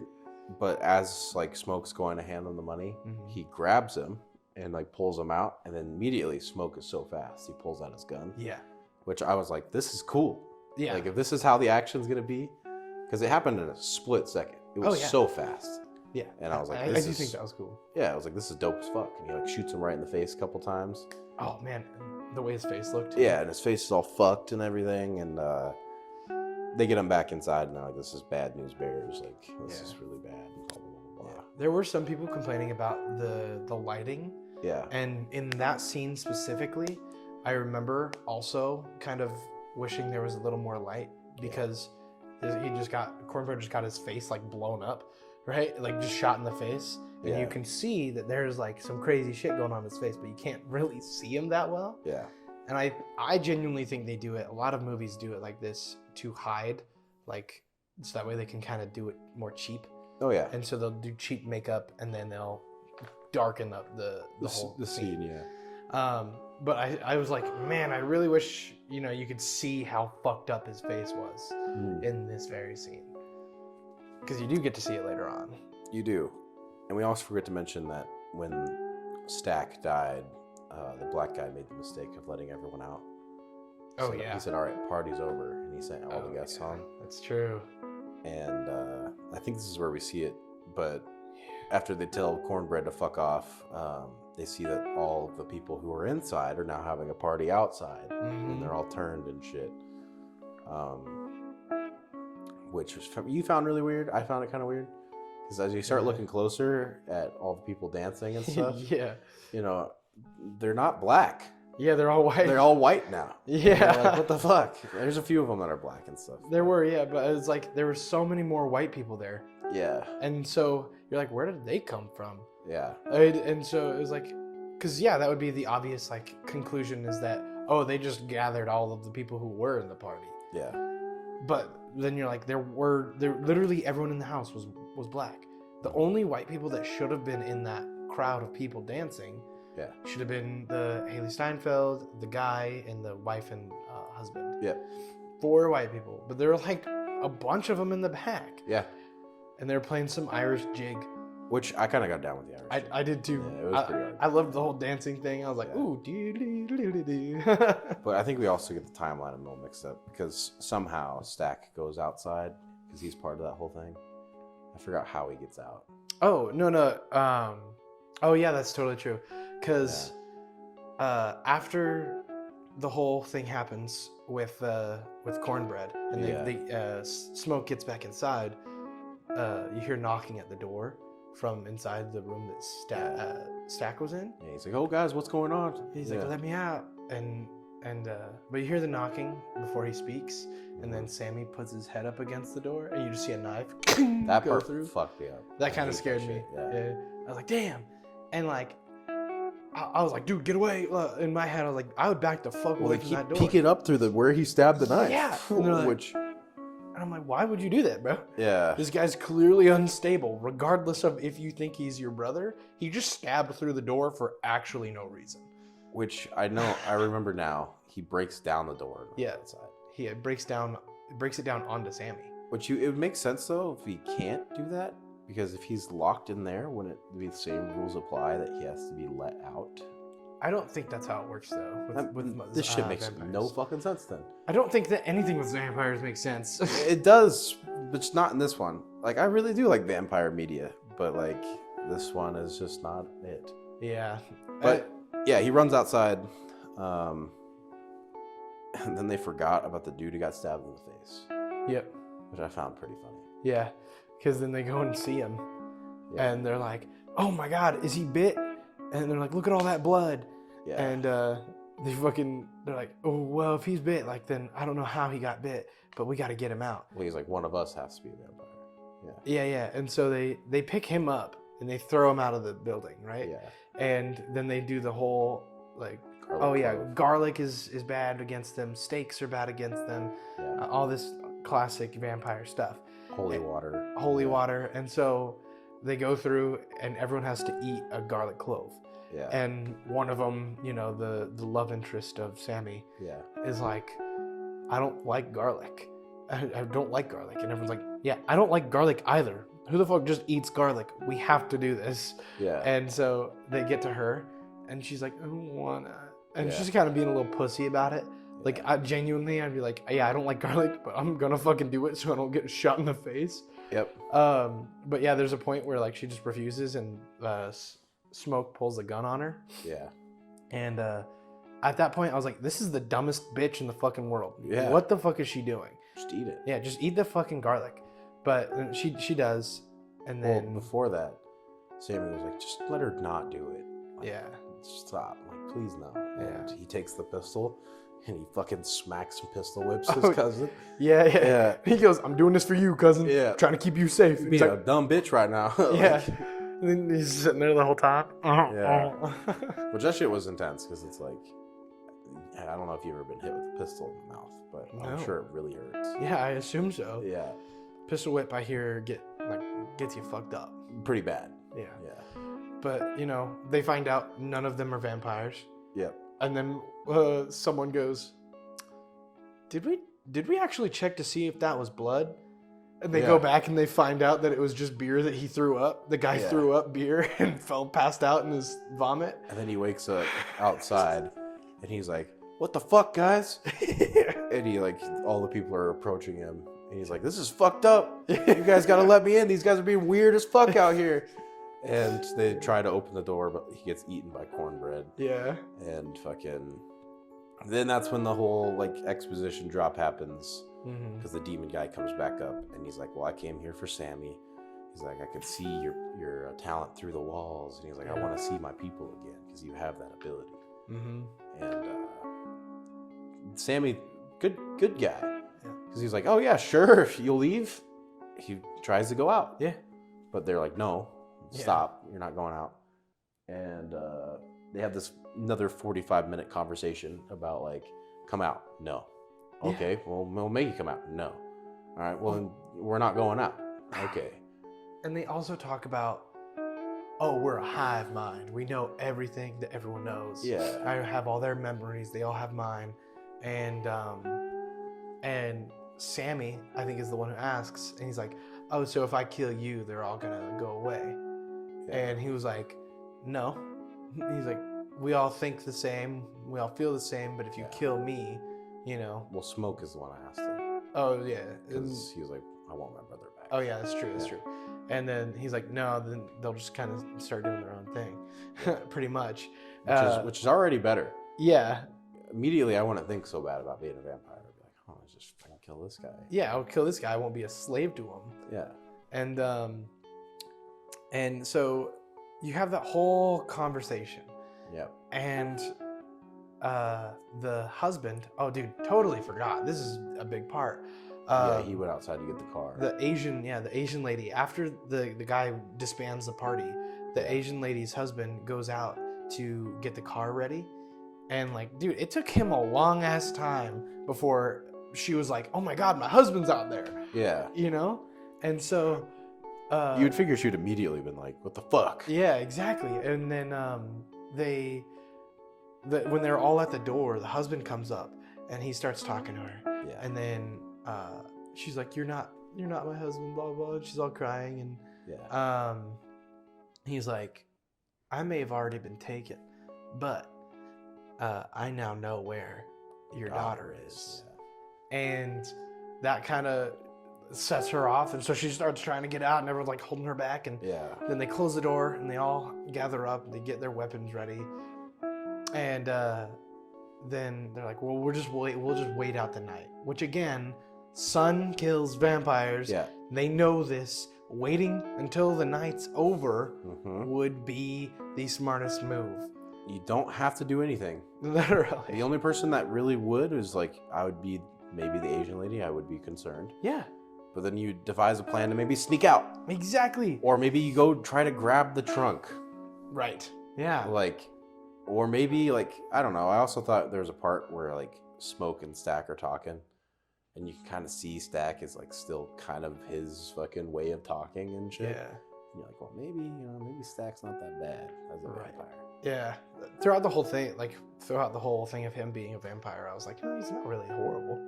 S3: But as like Smoke's going to hand him the money, he grabs him and like pulls him out. And then immediately Smoke is so fast. He pulls out his gun.
S4: Yeah.
S3: Which I was like, this is cool.
S4: Yeah.
S3: Like if this is how the action's gonna be, because it happened in a split second. It was so fast.
S4: Yeah.
S3: And I was like,
S4: I
S3: this
S4: do
S3: is,
S4: think that was cool.
S3: yeah, I was like, this is dope as fuck. And he like shoots him right in the face a couple times.
S4: Oh, man. The way his face looked.
S3: Yeah, and his face is all fucked and everything. And they get him back inside, and they're like, this is bad news bears. Like, this is really bad. Blah, blah, blah, blah.
S4: There were some people complaining about the lighting.
S3: Yeah.
S4: And in that scene specifically, I remember also kind of wishing there was a little more light because Cornbread just got his face like blown up. right? Like just shot in the face. And
S3: Yeah.
S4: you can see that there's like some crazy shit going on in his face, but you can't really see him that well.
S3: Yeah.
S4: And I genuinely think they do it. A lot of movies do it like this to hide, like, so that way they can kind of do it more cheap.
S3: Oh yeah.
S4: And so they'll do cheap makeup and then they'll darken up the whole
S3: scene. Yeah.
S4: But I was like, man, I really wish, you know, you could see how fucked up his face was in this very scene. Because you do get to see it later on.
S3: You do. And we also forget to mention that when Stack died, the black guy made the mistake of letting everyone out.
S4: Oh,
S3: So
S4: yeah.
S3: He said, all right, party's over. And he sent all the guests home.
S4: That's true.
S3: And I think this is where we see it. But after they tell Cornbread to fuck off, they see that all of the people who are inside are now having a party outside. And they're all turned and shit. Which was, you found really weird. I found it kind of weird. Because as you start looking closer at all the people dancing and stuff,
S4: Yeah.
S3: you know, they're not black.
S4: Yeah, they're all white.
S3: They're all white now.
S4: Yeah.
S3: You're like, what the fuck? There's a few of them that are black and stuff.
S4: There were, yeah, but it's like there were so many more white people there.
S3: Yeah.
S4: And so you're like, where did they come from?
S3: Yeah.
S4: And so it was like, because, yeah, that would be the obvious, like, conclusion is that, oh, they just gathered all of the people who were in the party.
S3: Yeah.
S4: But then you're like, there literally everyone in the house was black. The only white people that should have been in that crowd of people dancing should have been the Haley Steinfeld, the guy, and the wife and husband.
S3: Yeah.
S4: 4 white people. But there were like a bunch of them in the back.
S3: Yeah.
S4: And they were playing some Irish jig.
S3: Which I kind of got down with the Irish.
S4: I did too.
S3: Yeah, it was pretty hard.
S4: I loved the whole dancing thing. I was like, ooh, doo-doo-doo-doo-doo.
S3: But I think we also get the timeline a little mixed up because somehow Stack goes outside because he's part of that whole thing. I forgot how he gets out.
S4: Oh, no. Oh, yeah, that's totally true. Because after the whole thing happens with Cornbread and Smoke gets back inside, you hear knocking at the door from inside the room that Stack was in.
S3: Yeah, he's like, "Oh, guys, what's going on?"
S4: He's like, "Let me out!" And but you hear the knocking before he speaks, and then Sammy puts his head up against the door, and you just see a knife
S3: that
S4: go
S3: part
S4: through.
S3: fucked me up.
S4: That
S3: I
S4: kind of
S3: hate
S4: scared
S3: that
S4: me.
S3: shit, Yeah.
S4: I was like, "Damn!" And like, I was like, "Dude, get away!" In my head, I was like, "I would back the fuck
S3: Well,
S4: away
S3: they
S4: from
S3: keep
S4: that door."
S3: peeking up through where he stabbed the knife.
S4: Yeah. And they're like-
S3: Which.
S4: And I'm like, "Why would you do that, bro?"
S3: Yeah.
S4: This guy's clearly unstable, regardless of if you think he's your brother. He just stabbed through the door for actually no reason.
S3: Which I know. I remember now. He breaks down the door.
S4: Yeah.
S3: Outside.
S4: He breaks it down onto Sammy.
S3: Which it would make sense though if he can't do that, because if he's locked in there, wouldn't it be the same rules apply that he has to be let out?
S4: I don't think that's how it works though.
S3: This shit makes
S4: vampires.
S3: no fucking sense then.
S4: I don't think that anything with vampires makes sense.
S3: It does, but it's not in this one. Like I really do like vampire media, but like this one is just not it.
S4: Yeah.
S3: But yeah, he runs outside, and then they forgot about the dude who got stabbed in the face,
S4: Yep.
S3: which I found pretty funny.
S4: Yeah. Because then they go and see him,
S3: Yeah.
S4: and they're like, "Oh my God, is he bit?" And they're like, "Look at all that blood."
S3: Yeah.
S4: And they're like, "Oh well, if he's bit, like then I don't know how he got bit, but we got to get him out."
S3: Well, he's like, one of us has to be a vampire.
S4: Yeah. And so they pick him up and they throw him out of the building, right?
S3: Yeah.
S4: And then they do the whole like,
S3: Garlic
S4: oh yeah,
S3: clove.
S4: garlic is bad against them, steaks are bad against them,
S3: Yeah.
S4: all this classic vampire stuff,
S3: Holy water.
S4: holy water. And so they go through and everyone has to eat a garlic clove.
S3: Yeah.
S4: And one of them, you know, the love interest of Sammy
S3: Yeah.
S4: is like, "I don't like garlic. I don't like garlic." And everyone's like, "Yeah, I don't like garlic either. Who the fuck just eats garlic? We have to do this."
S3: Yeah.
S4: And so they get to her and she's like, "I don't wanna." And
S3: Yeah.
S4: she's kind of being a little pussy about it. Like, I'd be like, "Yeah, I don't like garlic, but I'm gonna fucking do it so I don't get shot in the face."
S3: Yep.
S4: But yeah, there's a point where like she just refuses and Smoke pulls a gun on her.
S3: Yeah.
S4: And at that point, I was like, "This is the dumbest bitch in the fucking world.
S3: Yeah.
S4: What the fuck is she doing?
S3: Just eat it.
S4: Yeah, just eat the fucking garlic." But she does, and
S3: Well,
S4: then
S3: before that, Sammy was like, just let her not do it. Like,
S4: yeah,
S3: stop. Like, please no.
S4: Yeah.
S3: And he takes the pistol, And he fucking smacks and pistol whips
S4: Oh,
S3: his cousin.
S4: Yeah.
S3: Yeah.
S4: He goes, "I'm doing this for you, cousin.
S3: Yeah.
S4: Trying to keep you safe."
S3: He's
S4: He's
S3: being
S4: like,
S3: a dumb bitch right now. Like,
S4: yeah. And then he's sitting there the whole time.
S3: Yeah. Which that shit was intense because it's like, I don't know if you've ever been hit with a pistol in the mouth, but I'm
S4: No.
S3: sure it really hurts.
S4: Yeah, I assume so.
S3: Yeah.
S4: Pistol whip, I hear, gets you fucked up.
S3: Pretty bad.
S4: Yeah.
S3: Yeah.
S4: But, you know, they find out none of them are vampires.
S3: Yep.
S4: And then someone goes, Did we actually check to see if that was blood? And they go back and they find out that it was just beer that he threw up. The guy threw up beer and passed out in his vomit.
S3: And then he wakes up outside and he's like, "What the fuck, guys?" And he like, all the people are approaching him. And he's like, "This is fucked up. You guys gotta let me in. These guys are being weird as fuck out here." And they try to open the door, but he gets eaten by cornbread.
S4: Yeah.
S3: And fucking... Then that's when the whole like exposition drop happens. Because the demon guy comes back up and he's like, "Well, I came here for Sammy." He's like, "I could see your talent through the walls." And he's like, "I want to see my people again because you have that ability." And Sammy, good guy. Because he's like, "Oh yeah, sure, you'll leave." He tries to go out.
S4: Yeah.
S3: But they're like, "No, stop. You're not going out." And they have this another 45-minute conversation about like, "Come out." "No." "Okay, well, we'll make you come out." "No." "All right, well, then we're not going out." "Okay."
S4: And they also talk about, "Oh, we're a hive mind. We know everything that everyone knows.
S3: Yeah.
S4: I have all their memories. They all have mine." And Sammy, I think, is the one who asks, and he's like, "Oh, so if I kill you, they're all gonna go away?"
S3: Yeah.
S4: And he was like, "No." He's like, "We all think the same. We all feel the same. But if you kill me, you know."
S3: Well, Smoke is the one I asked him.
S4: Oh yeah.
S3: Because he was like, "I want my brother back."
S4: Oh yeah, that's true. That's true. And then he's like, "No, then they'll just kind of start doing their own thing," pretty much.
S3: Which is already better.
S4: Yeah,
S3: Immediately, I wouldn't think so bad about being a vampire. I'd be like, "Oh, I just fucking kill this guy."
S4: yeah. I'll kill this guy. I won't be a slave to him.
S3: Yeah.
S4: And so you have that whole conversation,
S3: Yep.
S4: and the husband. Oh, dude, totally forgot. This is a big part.
S3: Yeah, he went outside to get the car.
S4: The Asian lady. After the guy disbands the party, the Asian lady's husband goes out to get the car ready, and like, dude, it took him a long ass time before she was like, "Oh my god, my husband's out there,"
S3: Yeah.
S4: you know. And so,
S3: You'd figure she'd immediately been like, "What the fuck?"
S4: yeah, exactly. And then when they're all at the door, the husband comes up and he starts talking to her.
S3: Yeah.
S4: And then she's like, "You're not my husband," blah, blah, blah. And she's all crying. And
S3: Yeah.
S4: he's like, "I may have already been taken, but I now know where your daughter is." And that kind of sets her off. And so she starts trying to get out, and everyone's like holding her back. And
S3: Yeah.
S4: then they close the door and they all gather up and they get their weapons ready. And then they're like, "Well, we'll just wait out the night." Which again, sun kills vampires.
S3: Yeah.
S4: They know this. Waiting until the night's over
S3: Mm-hmm.
S4: would be the smartest move.
S3: You don't have to do anything.
S4: Literally.
S3: The only person that really would is like, I would be maybe the Asian lady. I would be concerned.
S4: Yeah,
S3: But then you devise a plan to maybe sneak out.
S4: exactly.
S3: Or maybe you go try to grab the trunk.
S4: Right. Yeah.
S3: Like, or maybe like, I don't know. I also thought there was a part where like Smoke and Stack are talking. And you can kind of see Stack is like still kind of his fucking way of talking and shit.
S4: Yeah.
S3: And you're like, well, maybe Stack's not that bad as a vampire.
S4: Yeah. Throughout the whole thing of him being a vampire, I was like, "Oh, he's not really horrible.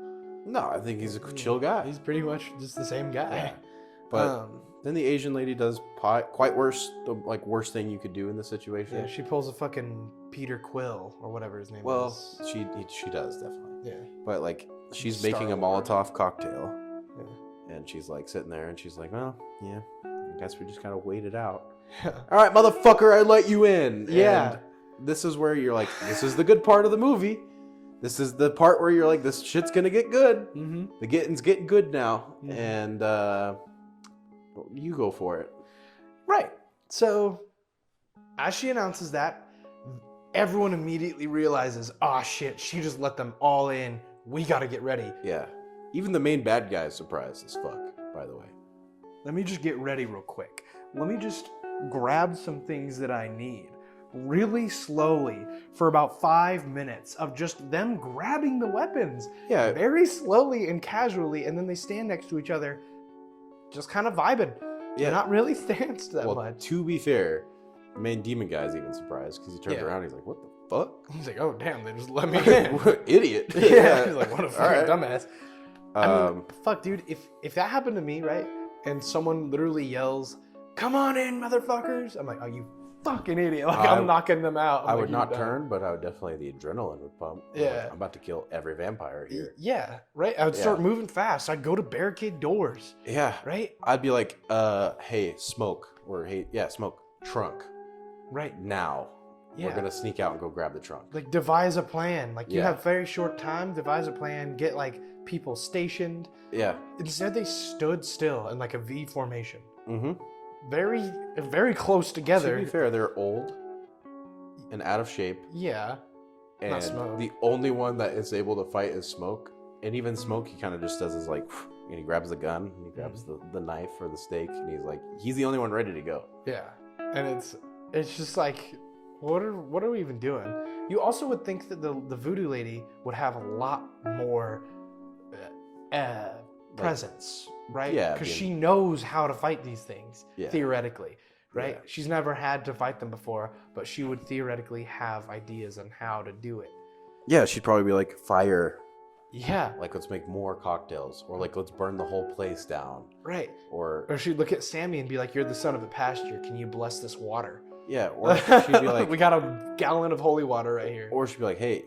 S3: No, I think he's a chill guy.
S4: He's pretty much just the same guy."
S3: Yeah. But then the Asian lady does quite worse, the like worst thing you could do in this situation.
S4: Yeah, she pulls a fucking Peter Quill or whatever his name
S3: Well,
S4: is.
S3: she does definitely.
S4: Yeah.
S3: But like she's
S4: Star
S3: making a
S4: Lord.
S3: Molotov cocktail,
S4: Yeah.
S3: and she's like sitting there, and she's like, "Well, yeah, I guess we just kind of wait it out."
S4: Yeah.
S3: All right, motherfucker, I let you in.
S4: Yeah.
S3: And this is where you're like, this is the good part of the movie. This is the part where you're like, this shit's gonna get good.
S4: Mm-hmm.
S3: The getting's getting good now,
S4: Mhm.
S3: and you go for it.
S4: Right. So, as she announces that, everyone immediately realizes, oh shit, she just let them all in. We gotta get ready.
S3: Yeah. Even the main bad guy is surprised as fuck, by the way.
S4: Let me just get ready real quick. Let me just grab some things that I need really slowly for about 5 minutes of just them grabbing the weapons.
S3: Yeah.
S4: Very slowly and casually, and then they stand next to each other, just kind of vibing.
S3: Yeah.
S4: They're not really stanced that
S3: Well,
S4: much.
S3: to be fair, the main demon guy's even surprised because he turns
S4: Yeah.
S3: around and he's like, what the fuck?
S4: He's like, oh damn, they just let me in.
S3: What idiot.
S4: Yeah. He's like, what a fucking
S3: Alright.
S4: dumbass. I mean, fuck, dude, if that happened to me, right, and someone literally yells, come on in, motherfuckers, I'm like, oh, you fucking idiot. Like, I'm knocking them out. I'm
S3: I
S4: like,
S3: would
S4: "You
S3: not
S4: dumb."
S3: turn, but I would definitely, the adrenaline would pump. I'm
S4: Yeah.
S3: like, I'm about to kill every vampire here.
S4: Yeah, right? I would start
S3: Yeah.
S4: moving fast. I'd go to barricade doors,
S3: Yeah.
S4: right?
S3: I'd be like, hey, smoke. Or, hey, yeah, smoke. Trunk.
S4: Right.
S3: Now.
S4: Yeah.
S3: We're going to sneak out and go grab the trunk.
S4: Like, devise a plan. Like, you
S3: Yeah.
S4: have very short time, devise a plan, get, like, people stationed.
S3: Yeah.
S4: Instead, they stood still in, like, a V formation.
S3: Mm-hmm.
S4: Very, very close together.
S3: To be fair, they're old and out of shape.
S4: Yeah. Not
S3: And
S4: Smoke.
S3: the only one that is able to fight is Smoke. And even Smoke, he kind of just does his like, and he grabs the gun, and he grabs the knife or the stake, and he's like, he's the only one ready to go.
S4: Yeah. And it's just like, what are we even doing? You also would think that the voodoo lady would have a lot more presence, right?
S3: yeah,
S4: Because
S3: being-
S4: she knows how to fight these things,
S3: Yeah.
S4: theoretically, right?
S3: Yeah.
S4: She's never had to fight them before, but she would theoretically have ideas on how to do it.
S3: Yeah, she'd probably be like, fire.
S4: Yeah,
S3: Like, let's make more cocktails. Or like, let's burn the whole place down.
S4: right.
S3: Or,
S4: Or she'd look at Sammy and be like, you're the son of a pasture. Can you bless this water?
S3: yeah, or she'd be like,
S4: we got a gallon of holy water right here.
S3: or she'd be like, hey,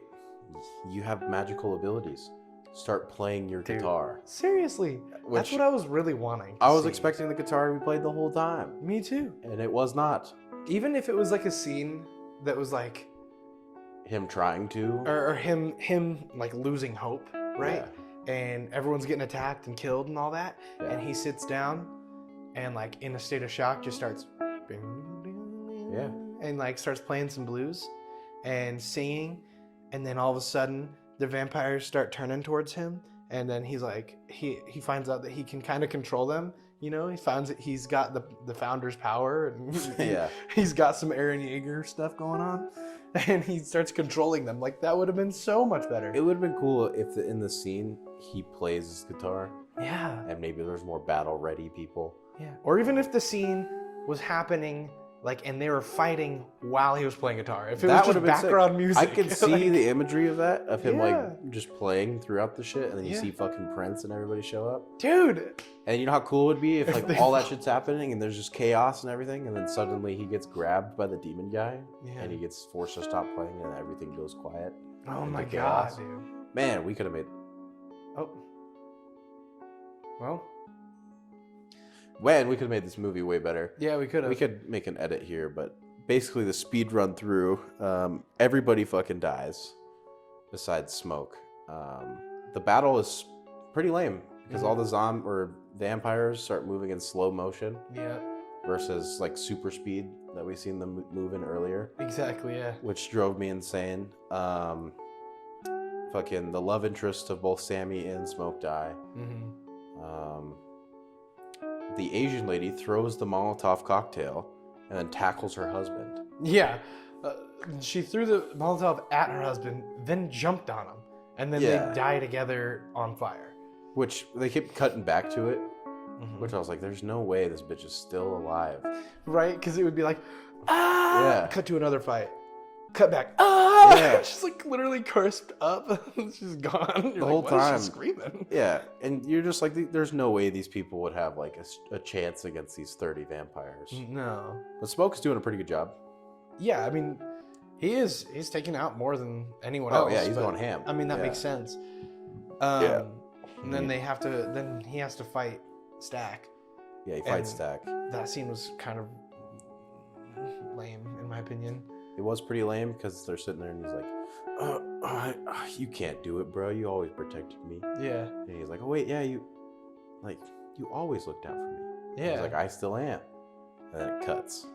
S3: you have magical abilities. Start playing your guitar.
S4: Seriously, that's
S3: Which-
S4: what I was really wanting. to
S3: I was
S4: see.
S3: expecting the guitar to be played the whole time.
S4: Me too.
S3: And it was not.
S4: Even if it was like a scene that was like,
S3: Him trying to.
S4: or him like losing hope, right? And everyone's getting attacked and killed and all that,
S3: Yeah.
S4: and he sits down and like in a state of shock just starts,
S3: Yeah.
S4: and like starts playing some blues and singing, and then all of a sudden the vampires start turning towards him, and then he's like he finds out that he can kind of control them. You know, he finds that he's got the founder's power, and
S3: Yeah.
S4: he's got some Eren Yeager stuff going on, and he starts controlling them. Like, that would have been so much better.
S3: It would have been cool if in the scene he plays his guitar
S4: Yeah,
S3: and maybe there's more battle ready people.
S4: yeah. Or even if the scene was happening, like, and they were fighting while he was playing guitar. If it
S3: That
S4: was
S3: would've
S4: just
S3: been sick.
S4: background music.
S3: I could see
S4: like-
S3: the imagery of that, of him
S4: Yeah.
S3: like just playing throughout the shit, and then you
S4: Yeah.
S3: see fucking Prince and everybody show up.
S4: Dude,
S3: And you know how cool it would be if
S4: If
S3: like
S4: they
S3: all that
S4: fought.
S3: shit's happening and there's just chaos and everything, and then suddenly he gets grabbed by the demon guy
S4: Yeah.
S3: and he gets forced to stop playing and everything goes quiet.
S4: oh
S3: into
S4: my god,
S3: chaos.
S4: dude.
S3: Man, we could have made.
S4: Oh. Well,
S3: We could have made this movie way better.
S4: yeah, we could have.
S3: We could make an edit here, but basically the speed run through, everybody fucking dies, besides Smoke. The battle is pretty lame because all the vampires start moving in slow motion
S4: Yeah,
S3: versus like super speed that we seen them move in earlier,
S4: exactly, yeah.
S3: which drove me insane. Fucking the love interest of both Sammy and Smoke die.
S4: Mm-hmm.
S3: The Asian lady throws the Molotov cocktail and then tackles her husband.
S4: Yeah. She threw the Molotov at her husband, then jumped on him, and then
S3: Yeah.
S4: they die together on fire.
S3: Which they kept cutting back to it,
S4: Mhm.
S3: which I was like, there's no way this bitch is still alive.
S4: Right? Because it would be like, ah!
S3: Yeah.
S4: Cut to another fight. Cut back. Ah!
S3: Yeah.
S4: She's like literally cursed up. She's gone. You're
S3: whole
S4: like, what is
S3: time.
S4: she screaming?
S3: Yeah, and you're just like, there's no way these people would have like a chance against these 30 vampires.
S4: No.
S3: But Smoke's doing a pretty good job.
S4: Yeah, I mean, he's taking out more than anyone
S3: Oh
S4: else.
S3: yeah, he's
S4: but,
S3: going ham.
S4: I mean, that
S3: Yeah.
S4: makes sense.
S3: Yeah.
S4: And then then he has to fight Stack.
S3: Yeah, he fights
S4: and-
S3: Stack.
S4: That scene was kind of lame, in my opinion.
S3: It was pretty lame because they're sitting there and he's like, you can't do it, bro. You always protected me.
S4: Yeah.
S3: And he's like, oh wait, yeah, you always looked out for me.
S4: Yeah.
S3: He's like, I still am. And then it cuts.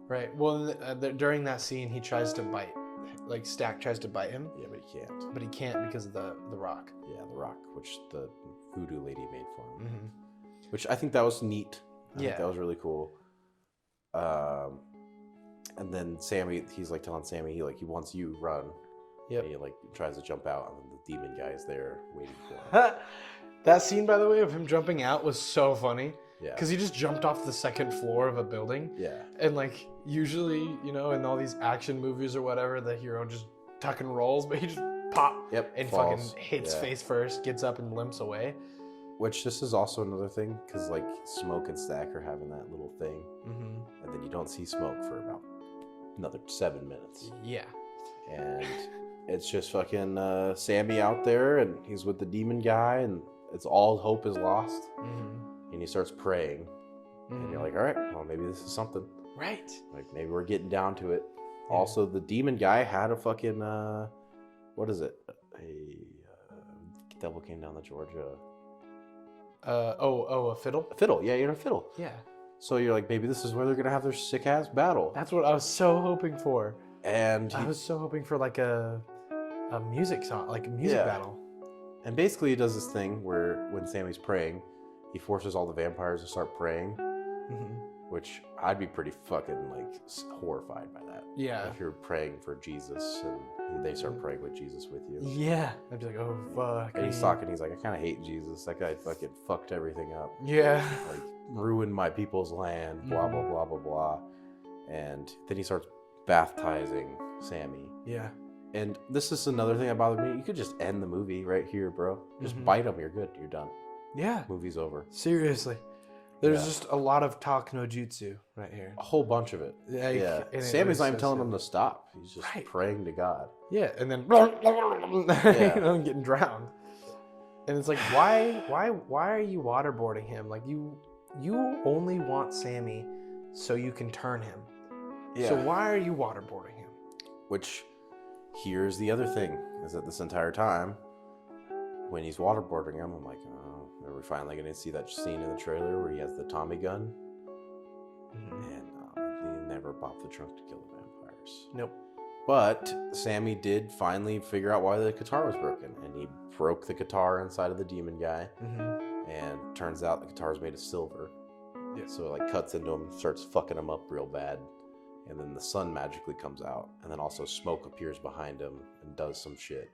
S4: Right. Well, during that scene, he tries to bite like Stack tries to bite him,
S3: Yeah, but he can't.
S4: but he can't because of the rock.
S3: Yeah, the rock, which the voodoo lady made for him.
S4: Mm-hmm.
S3: Which I think that was neat. I think
S4: Yeah.
S3: that was really cool. And then Sammy, he's like telling Sammy he wants you run.
S4: Yep.
S3: And he like tries to jump out, and then the demon guy is there waiting for him.
S4: That scene, by the way, of him jumping out was so funny.
S3: Yeah.
S4: Because he just jumped off the second floor of a building.
S3: Yeah.
S4: And like usually, you know, in all these action movies or whatever, the hero just tuck and rolls, but he just pop and
S3: falls.
S4: fucking hits
S3: Yeah.
S4: face first, gets up and limps away.
S3: Which this is also another thing, because like Smoke and Stack are having that little thing,
S4: Mm-hmm.
S3: and then you don't see Smoke for about another 7 minutes,
S4: Yeah.
S3: and it's just fucking Sammy out there, and he's with the demon guy, and it's all hope is lost,
S4: Mm-hmm.
S3: and he starts praying, and you're like, all right, well maybe this is something.
S4: Right.
S3: Like maybe we're getting down to it.
S4: Yeah.
S3: Also, the demon guy had a fucking what is it? A devil came down to Georgia.
S4: A fiddle?
S3: A fiddle, yeah, you're a fiddle.
S4: Yeah.
S3: So you're like, maybe this is where they're gonna have their sick ass battle.
S4: That's what I was so hoping for.
S3: And
S4: I was so hoping for like a music song, like a music
S3: Yeah.
S4: battle.
S3: and basically he does this thing where when Sammy's praying, he forces all the vampires to start praying,
S4: Mm-hmm.
S3: which I'd be pretty fucking like horrified by that.
S4: Yeah.
S3: If you're praying for Jesus and they start praying with Jesus with you.
S4: Yeah. I'd be like, oh fuck.
S3: And he's talking, he's like, I kind of hate Jesus. That guy fucking fucked everything up.
S4: Yeah.
S3: Like, ruined my people's land, blah, blah, blah, blah, blah. And then he starts baptizing Sammy.
S4: Yeah.
S3: And this is another thing that bothered me. You could just end the movie right here, bro. Just
S4: Mhm.
S3: bite him, you're good, you're done.
S4: Yeah.
S3: Movie's over.
S4: Seriously. There's
S3: Yeah.
S4: just a lot of talk no jutsu right here.
S3: A whole bunch of it.
S4: Yeah.
S3: Yeah.
S4: and it
S3: Sammy's
S4: was
S3: not even
S4: so
S3: telling
S4: sick.
S3: him to stop. He's just
S4: Right.
S3: praying to God.
S4: Yeah, and then you know, getting drowned. And it's like, why are you waterboarding him? Like you only want Sammy so you can turn him.
S3: Yeah.
S4: So why are you waterboarding him?
S3: Which, here's the other thing, is that this entire time, when he's waterboarding him, I'm like, oh, are we finally going to see that scene in the trailer where he has the Tommy gun? And they never popped the trunk to kill the vampires.
S4: Nope.
S3: But Sammy did finally figure out why the guitar was broken, and he broke the guitar inside of the demon guy,
S4: Mm-hmm.
S3: and turns out the guitar is made of silver.
S4: Yeah.
S3: So it like cuts into him, starts fucking him up real bad, and then the sun magically comes out, and then also smoke appears behind him and does some shit,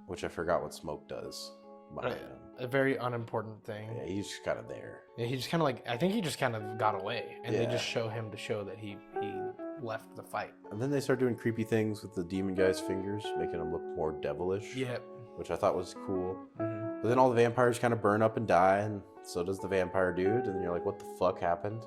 S3: which I forgot what smoke does behind him.
S4: A very unimportant thing.
S3: Yeah, he's just kind of there.
S4: Yeah, he just kind of like, I think he just kind of got away, and they
S3: Yeah.
S4: just show him to show that he left the fight.
S3: And then they start doing creepy things with the demon guy's fingers, making him look more devilish.
S4: Yeah.
S3: Which I thought was cool.
S4: Mm-hmm.
S3: But then all the vampires kind of burn up and die, and so does the vampire dude. And then you're like, what the fuck happened?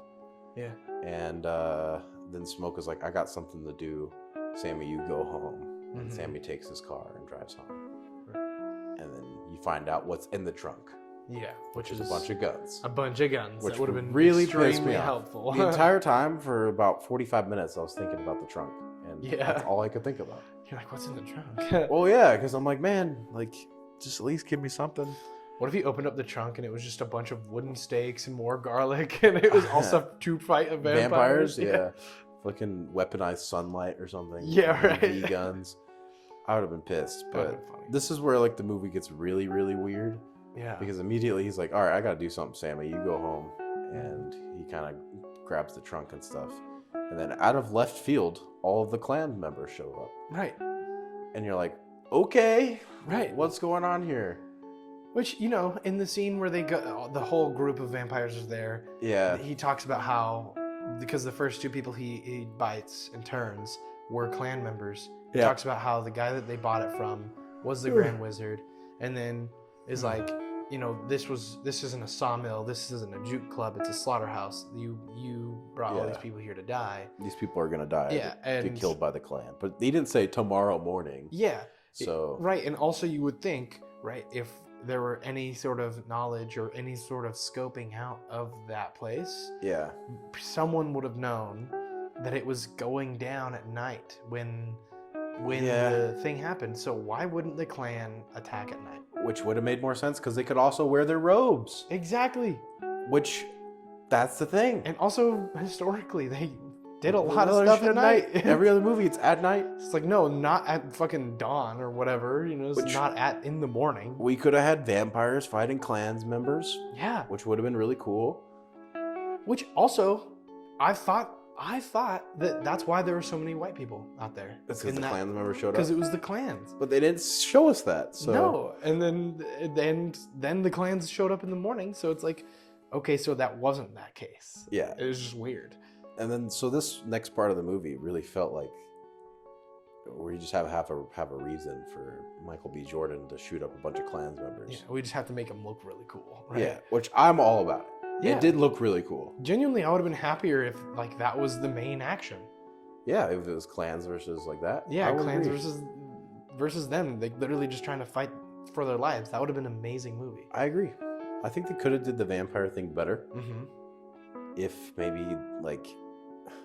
S4: Yeah.
S3: And then Smoke is like, I got something to do. Sammy, you go home. And
S4: Mhm.
S3: Sammy takes his car and drives home. And then you find out what's in the trunk,
S4: Yeah.
S3: which is a bunch of guns.
S4: a bunch of guns.
S3: Which
S4: That would have been
S3: really pissed me
S4: extremely
S3: off.
S4: helpful.
S3: The entire time, for about 45 minutes, I was thinking about the trunk. And
S4: Yeah.
S3: that's all I could think about.
S4: You're like, what's in the trunk?
S3: Well, yeah, because I'm like, man, like, just at least give me something.
S4: What if you opened up the trunk and it was just a bunch of wooden stakes and more garlic, and it was all stuff to fight a vampires?
S3: Yeah. Fucking weaponized sunlight or something.
S4: Yeah, right.
S3: V guns. I would have been pissed.
S4: That would've
S3: But
S4: been funny.
S3: this is where like the movie gets really, really weird.
S4: Yeah.
S3: Because immediately he's like, all right, I gotta do something, Sammy. You go home. And he kind of grabs the trunk and stuff. And then out of left field, all of the clan members show up.
S4: Right.
S3: And you're like, okay,
S4: Right.
S3: what's going on here?
S4: Which, you know, in the scene where they go, the whole group of vampires is there.
S3: Yeah.
S4: He talks about how, because the first two people he bites and turns were clan members. He
S3: Yeah.
S4: talks about how the guy that they bought it from was the Grand Wizard, and then is like, you know, this isn't a sawmill, this isn't a juke club, it's a slaughterhouse. You brought all
S3: Yeah.
S4: these people here to die.
S3: These people are gonna die.
S4: Yeah,
S3: Get
S4: and-
S3: killed by the clan. But he didn't say tomorrow morning.
S4: Yeah.
S3: So
S4: Right, and also you would think, right, if there were any sort of knowledge or any sort of scoping out of that place,
S3: yeah.
S4: someone would have known that it was going down at night when
S3: Yeah.
S4: the thing happened. So why wouldn't the clan attack at night?
S3: Which would have made more sense because they could also wear their robes.
S4: Exactly.
S3: Which, that's the thing.
S4: And also historically, they did a lot of
S3: Other
S4: stuff
S3: shit
S4: at night.
S3: Every other movie, it's at night.
S4: It's like, no, not at fucking dawn or whatever. You know, it's
S3: Which-
S4: not at in the morning.
S3: We could have had vampires fighting clans members,
S4: Yeah.
S3: which would have been really cool.
S4: Which also, I thought that that's why there were so many white people out there.
S3: That's because the clans members showed up.
S4: Because it was the clans.
S3: But they didn't show us that. So
S4: No, and then the clans showed up in the morning. So it's like, okay, so that wasn't that case.
S3: yeah.
S4: It was just weird.
S3: And then so this next part of the movie really felt like where you just have a reason for Michael B. Jordan to shoot up a bunch of clans members.
S4: Yeah, we just have to make them look really cool, right?
S3: Yeah, which I'm all about.
S4: Yeah.
S3: It did look really cool.
S4: Genuinely, I would have been happier if like that was the main action.
S3: Yeah, if it was clans versus like that.
S4: Yeah,
S3: I would
S4: clans
S3: agree.
S4: versus them. They literally just trying to fight for their lives. That would have been an amazing movie.
S3: I agree. I think they could have did the vampire thing better
S4: Mm-hmm.
S3: if maybe like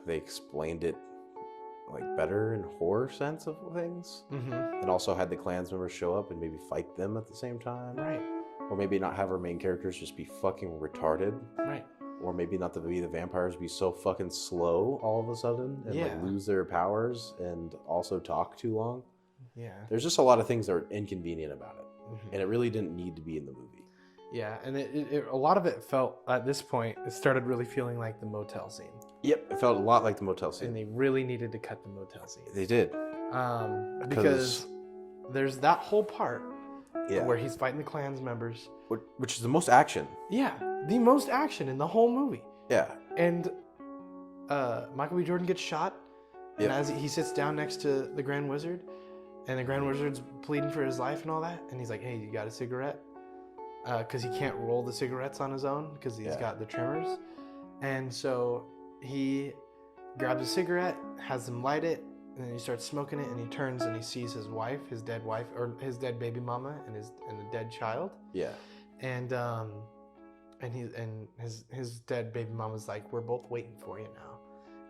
S3: they explained it like better in horror sense of things,
S4: Mm-hmm.
S3: and also had the clans members show up and maybe fight them at the same time,
S4: Right.
S3: or maybe not have our main characters just be fucking retarded,
S4: Right.
S3: or maybe not to be the vampires be so fucking slow all of a sudden and
S4: Yeah.
S3: like lose their powers and also talk too long.
S4: Yeah.
S3: There's just a lot of things that are inconvenient about it,
S4: Mhm.
S3: and it really didn't need to be in the movie.
S4: Yeah, and a lot of it felt at this point. It started really feeling like the motel scene,
S3: Yep, it felt a lot like the motel
S4: and
S3: scene.
S4: they really needed to cut the motel scene.
S3: They did.
S4: Because there's that whole part
S3: Yeah.
S4: where he's fighting the clans members.
S3: Which is the most action.
S4: Yeah, the most action in the whole movie.
S3: Yeah.
S4: And Michael B. Jordan gets shot, and
S3: Yep.
S4: as he sits down next to the Grand Wizard, and the Grand Wizard's pleading for his life and all that, and he's like, "Hey, you got a cigarette?" Because he can't roll the cigarettes on his own because he's
S3: Yeah.
S4: got the trimmers, and so he grabs a cigarette, has them light it, and then he starts smoking it, and he turns and he sees his wife, his dead wife, or his dead baby mama, and the dead child.
S3: Yeah.
S4: And his dead baby mama's like, "We're both waiting for you now,"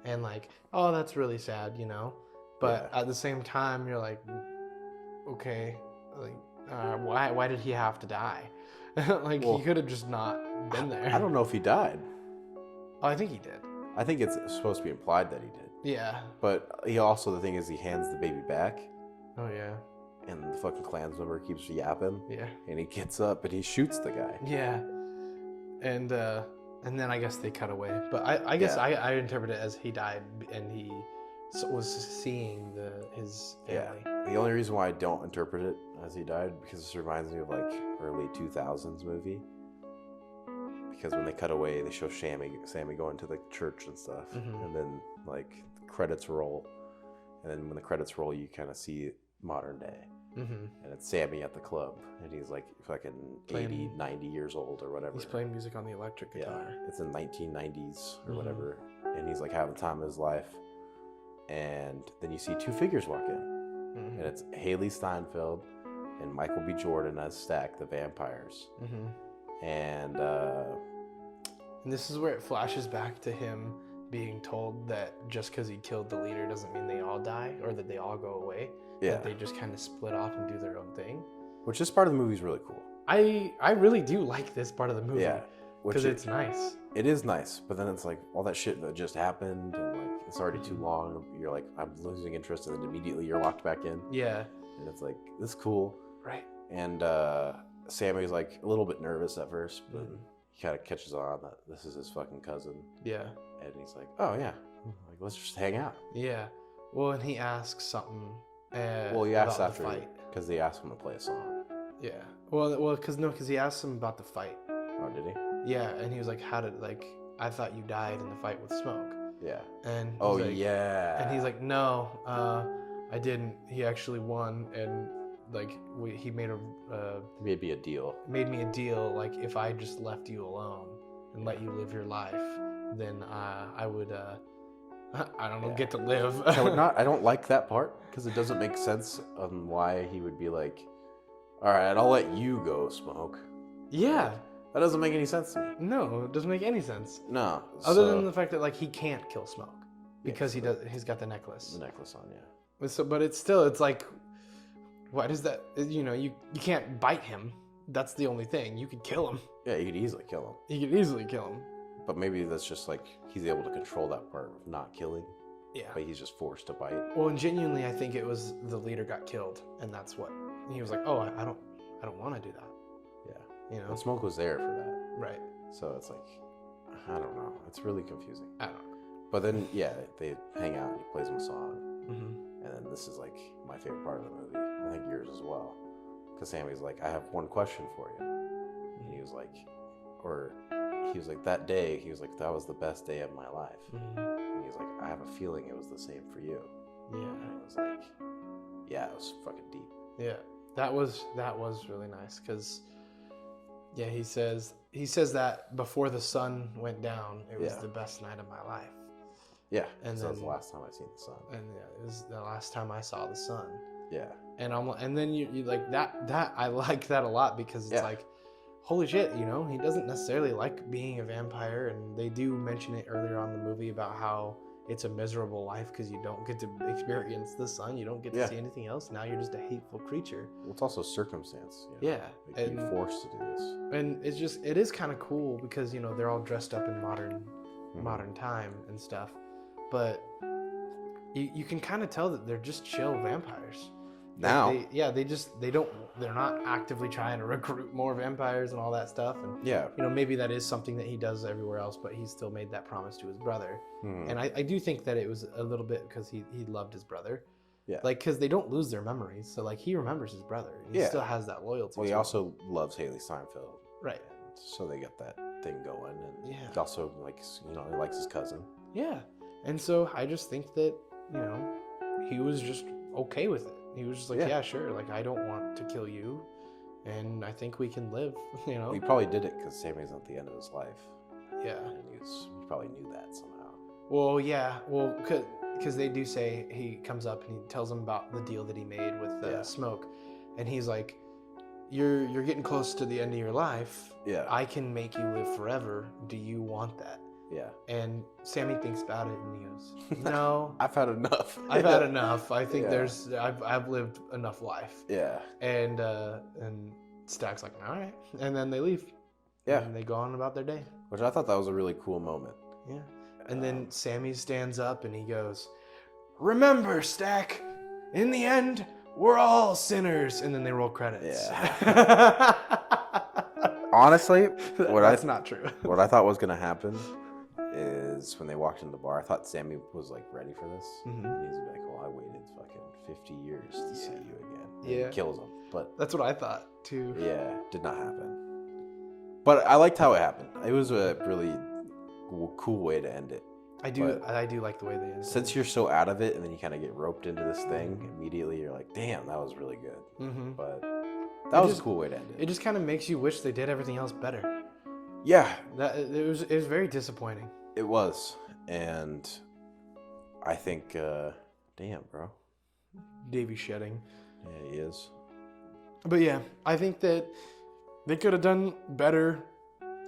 S4: and like, oh, that's really sad, you know. But
S3: Yeah.
S4: at the same time, you're like, okay, like, why did he have to die? Like,
S3: Well,
S4: he could have just not been there.
S3: I don't know if he died.
S4: Oh, I think he did.
S3: I think it's supposed to be implied that he did.
S4: Yeah.
S3: But he also, the thing is, he hands the baby back,
S4: Oh yeah.
S3: and the fucking clans member keeps yapping,
S4: Yeah.
S3: and he gets up and he shoots the guy.
S4: Yeah. And then I guess they cut away. But I guess
S3: Yeah.
S4: I interpret it as he died and he was seeing his family.
S3: Yeah. The only reason why I don't interpret it as he died because this reminds me of like early 2000s movie. Because when they cut away, they show Sammy going to the church and stuff,
S4: Mhm.
S3: and then like the credits roll, and then when the credits roll, you kind of see modern day,
S4: Mm-hmm.
S3: and it's Sammy at the club, and he's like fucking
S4: Playing-
S3: 80, 90 years old or whatever.
S4: He's playing music on the electric guitar.
S3: Yeah, it's in 1990s or
S4: Mhm.
S3: whatever, and he's like having the time of his life, and then you see two figures walk in,
S4: Mm-hmm.
S3: and it's Haley Steinfeld and Michael B. Jordan as Stack, the vampires,
S4: Mm-hmm.
S3: and
S4: And this is where it flashes back to him being told that just because he killed the leader doesn't mean they all die or that they all go away.
S3: yeah,
S4: That they just kind of split off and do their own thing.
S3: which this part of the movie is really cool.
S4: I really do like this part of the movie.
S3: Yeah, which
S4: Because it's nice.
S3: it is nice, but then it's like all that shit that just happened, and like it's already too
S4: Mhm.
S3: long. You're like, I'm losing interest, and then immediately you're locked back in,
S4: Yeah.
S3: and it's like this is cool.
S4: Right.
S3: And Sammy's like a little bit nervous at first, but
S4: Mhm.
S3: he kind of catches on that this is his fucking cousin,
S4: Yeah.
S3: and he's like, oh yeah, like let's just hang out.
S4: Yeah. Well, and he asks something.
S3: Well, he asks
S4: about
S3: after
S4: the fight.
S3: because they asked him to play a song.
S4: Yeah. Well, because he asked him about the fight.
S3: Oh, did he?
S4: Yeah, and he was like, "How did I thought you died in the fight with Smoke."
S3: Yeah.
S4: And he's
S3: Oh
S4: like,
S3: yeah.
S4: And he's like, "No, I didn't. He actually won, and like he made
S3: maybe a deal.
S4: made me a deal. Like if I just left you alone and let you live your life, then I would I don't know,
S3: Yeah.
S4: get to live."
S3: I don't like that part because it doesn't make sense on why he would be like, all right, I'll let you go, Smoke.
S4: Yeah.
S3: That doesn't make any sense to me.
S4: No, it doesn't make any sense.
S3: No.
S4: Other
S3: so-
S4: than the fact that like he can't kill Smoke because
S3: so
S4: he's got the necklace.
S3: the necklace on, yeah.
S4: But it's like, why does that? You know, you can't bite him. That's the only thing. You could kill him.
S3: Yeah, you could easily kill him.
S4: You could easily kill him.
S3: But maybe that's just like he's able to control that part of not killing,
S4: Yeah.
S3: but he's just forced to bite.
S4: Well, and genuinely, I think it was the leader got killed, and that's what he was like. Oh, I don't want to do that.
S3: Yeah.
S4: You know.
S3: And Smoke was there for that.
S4: Right.
S3: So it's like, I don't know. It's really confusing.
S4: I don't know.
S3: But then, yeah, they hang out and he plays them a song.
S4: Mm-hmm.
S3: And then this is like my favorite part of the movie. I think yours as well. Because Sammy's like, I have one question for you. And he was like, that day, he was like, that was the best day of my life.
S4: Mm-hmm.
S3: And he was like, I have a feeling it was the same for you.
S4: Yeah.
S3: And it was like, yeah, it was fucking deep.
S4: Yeah. That was really nice because, yeah, he says that before the sun went down, it was the best night of my life.
S3: Yeah,
S4: and
S3: that was
S4: then-
S3: the last time I seen the sun.
S4: And yeah, it was the last time I saw the sun.
S3: Yeah,
S4: And then you like that I like that a lot because it's like, holy shit, you know, he doesn't necessarily like being a vampire, and they do mention it earlier on in the movie about how it's a miserable life because you don't get to experience the sun, you don't get to see anything else. Now you're just a hateful creature.
S3: well, it's also circumstance. You know?
S4: Yeah,
S3: like you're forced to do this.
S4: And it is kind of cool because, you know, they're all dressed up in modern time and stuff, but you can kind of tell that they're just chill vampires.
S3: Now,
S4: They're not actively trying to recruit more vampires and all that stuff. And
S3: yeah,
S4: you know, maybe that is something that he does everywhere else, but he still made that promise to his brother. And I do think that it was a little bit because he loved his brother.
S3: Yeah.
S4: Like, because they don't lose their memories. So, like, he remembers his brother. He still has that loyalty.
S3: Well, he
S4: to him.
S3: also loves Haley Steinfeld.
S4: Right.
S3: And so they get that thing going. And
S4: Yeah.
S3: he also likes, you know, he likes his cousin.
S4: Yeah. And so I just think that, you know, he was just okay with it. He was just like, yeah, sure. Like, I don't want to kill you. And I think we can live, you know?
S3: He probably did it because Sammy's at the end of his life.
S4: Yeah.
S3: And he probably knew that somehow.
S4: Well, yeah. Well, because they do say he comes up and he tells him about the deal that he made with Smoke. And he's like, you're getting close to the end of your life.
S3: Yeah.
S4: I can make you live forever. Do you want that?
S3: Yeah.
S4: And Sammy thinks about it and he goes, no.
S3: I've had enough.
S4: I've had enough. I think I've lived enough life.
S3: Yeah.
S4: And Stack's like, all right. And then they leave.
S3: Yeah.
S4: And they go on about their day.
S3: Which I thought that was a really cool moment.
S4: Yeah. And then Sammy stands up and he goes, remember, Stack, in the end, we're all sinners. And then they roll credits.
S3: Yeah. Honestly,
S4: that's not true.
S3: What I thought was going to happen is when they walked into the bar, I thought Sammy was like ready for this.
S4: Mhm.
S3: And he's like, "Oh, I waited fucking 50 years to see you again." And
S4: Yeah.
S3: he kills him, but
S4: That's what I thought too.
S3: yeah, did not happen. But I liked how it happened. It was a really cool way to end it.
S4: I do like the way they ended.
S3: Since you're so out of it, and then you kind of get roped into this thing, immediately you're like, "Damn, that was really good."
S4: Mm-hmm.
S3: But that was a cool way to end
S4: It
S3: it.
S4: just kind of makes you wish they did everything else better.
S3: Yeah,
S4: It was very disappointing.
S3: it was, and I think, damn, bro.
S4: Davy shedding.
S3: Yeah, he is.
S4: But yeah, I think that they could have done better.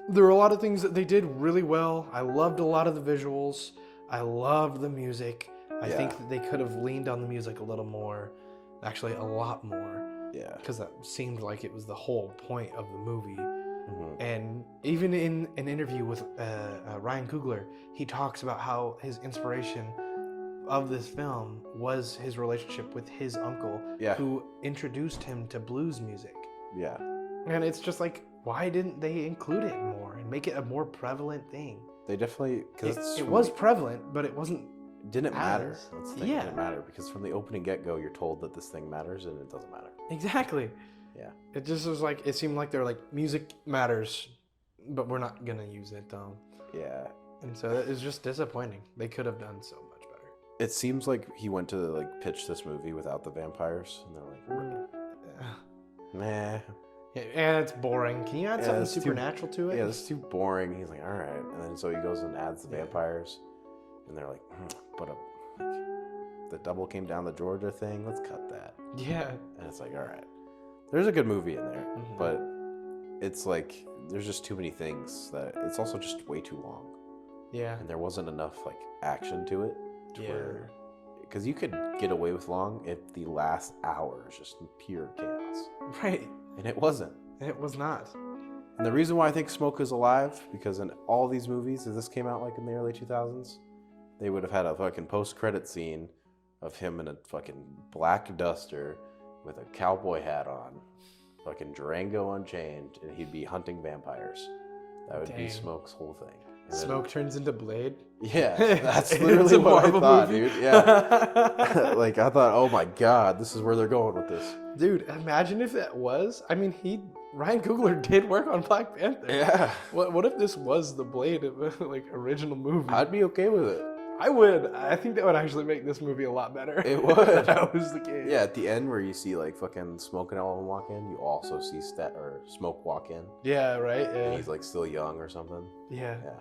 S4: There were a lot of things that they did really well. I loved a lot of the visuals. I loved the music. I think that they could have leaned on the music a little more. Actually, a lot more.
S3: Yeah.
S4: Because that seemed like it was the whole point of the movie.
S3: Mm-hmm.
S4: And even in an interview with Ryan Coogler, he talks about how his inspiration of this film was his relationship with his uncle, who introduced him to blues music.
S3: Yeah.
S4: And it's just like, why didn't they include it more and make it a more prevalent thing?
S3: They definitely, because
S4: It was prevalent, but it wasn't.
S3: didn't matter.
S4: as-
S3: That's the thing. It didn't matter because from the opening get-go, you're told that this thing matters, and it doesn't matter.
S4: Exactly.
S3: Yeah.
S4: It just was like, it seemed like they were like, music matters, but we're not going to use it.
S3: Yeah.
S4: And so it was just disappointing. They could have done so much better.
S3: It seems like he went to like pitch this movie without the vampires, and they're like, nah.
S4: Yeah, and it's boring. Can you add something
S3: it's too-
S4: supernatural to it?
S3: Yeah, this is too boring. He's like, all right, and then so he goes and adds the vampires, and they're like, but the double came down the Georgia thing. Let's cut that.
S4: Yeah.
S3: And it's like, all right, there's a good movie in there,
S4: Mhm.
S3: but it's like there's just too many things that it's also just way too long,
S4: Yeah.
S3: and there wasn't enough like action to it.
S4: Yeah.
S3: Because you could get away with long if the last hour is just pure chaos,
S4: Right.
S3: and it wasn't.
S4: It was not.
S3: And the reason why I think Smoke is alive, because in all these movies, if this came out like in the early 2000s, they would have had a fucking post-credit scene of him in a fucking black duster with a cowboy hat on, fucking Durango Unchained, and he'd be hunting vampires. That would be
S4: Dang.
S3: Smoke's whole thing. And
S4: Smoke turns into Blade.
S3: yeah, that's
S4: It's
S3: literally
S4: a
S3: what I
S4: Marvel
S3: thought,
S4: movie.
S3: dude. Yeah. Like, I thought, oh my god, this is where they're going with this.
S4: Dude, imagine if that was. I mean, Ryan Coogler did work on Black Panther.
S3: Yeah.
S4: What if this was the Blade like original movie?
S3: I'd be okay with it.
S4: I would. I think that would actually make this movie a lot better.
S3: It would.
S4: If that was the case.
S3: Yeah, at the end where you see like fucking Smoke and all of them walk in, you also see Smoke walk in.
S4: Yeah. Right.
S3: And
S4: Yeah.
S3: he's like still young or something.
S4: Yeah.
S3: Yeah.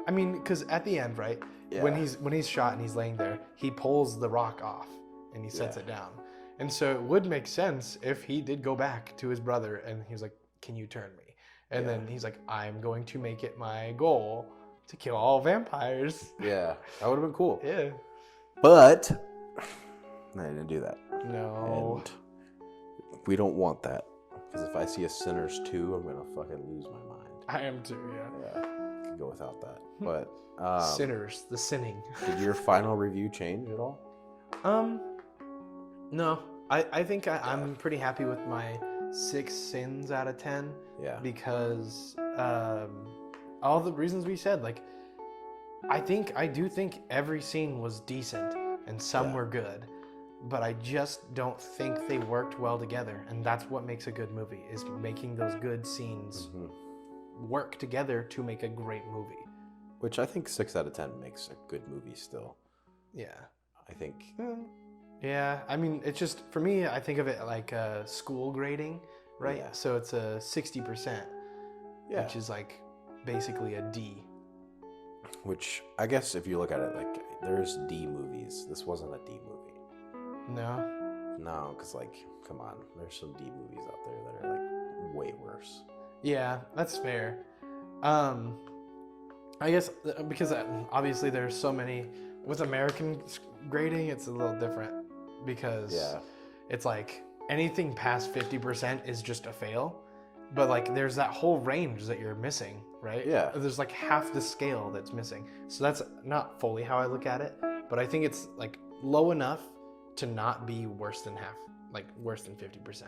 S4: I mean, because at the end, right,
S3: Yeah.
S4: when he's shot and he's laying there, he pulls the rock off and he sets
S3: Yeah.
S4: it down. And so it would make sense if he did go back to his brother and he was like, "Can you turn me?" And
S3: Yeah.
S4: then he's like, "I'm going to make it my goal to kill all vampires."
S3: Yeah, that would have been cool.
S4: Yeah.
S3: But I didn't do that.
S4: No.
S3: And we don't want that. Because if I see a Sinners 2, I'm going to fucking lose my mind.
S4: I am too. Yeah.
S3: Yeah, could go without that. But
S4: Sinners, the sinning.
S3: did your final review change at all?
S4: No. I think I'm pretty happy with my 6 sins out of 10.
S3: Yeah.
S4: Because all the reasons we said, like, I do think every scene was decent and some
S3: Yeah.
S4: were good, but I just don't think they worked well together, and that's what makes a good movie, is making those good scenes work together to make a great movie.
S3: Which I think 6 out of 10 makes a good movie still.
S4: Yeah.
S3: I think.
S4: Yeah, I mean, it's just, for me, I think of it like a school grading, right?
S3: Yeah.
S4: So it's a 60%,
S3: Yeah.
S4: which is like basically a D.
S3: Which I guess if you look at it, like, there's D movies. This wasn't a D movie.
S4: No?
S3: No, because, like, come on. There's some D movies out there that are, like, way worse.
S4: Yeah, that's fair. I guess because obviously there's so many with American grading, it's a little different because
S3: Yeah.
S4: it's like anything past 50% is just a fail, but like there's that whole range that you're missing, right?
S3: Yeah.
S4: There's like half the scale that's missing. So that's not fully how I look at it, but I think it's like low enough to not be worse than half, like worse than 50%.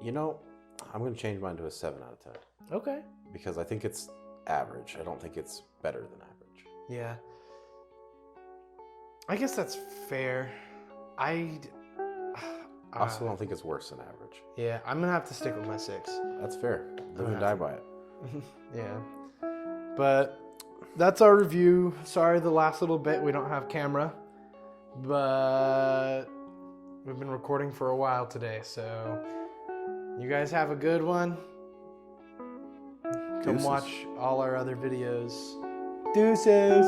S3: You know, I'm going to change mine to a 7 out of 10.
S4: Okay.
S3: Because I think it's average. I don't think it's better than average.
S4: Yeah. I guess that's fair. I
S3: Also, don't think it's worse than average.
S4: yeah, I'm gonna have to stick with my 6.
S3: That's fair. Live
S4: I'm
S3: and die by it.
S4: Yeah. But that's our review. Sorry the last little bit we don't have camera. But we've been recording for a while today, so you guys have a good one. Come
S3: Deuces.
S4: watch all our other videos. Deuces!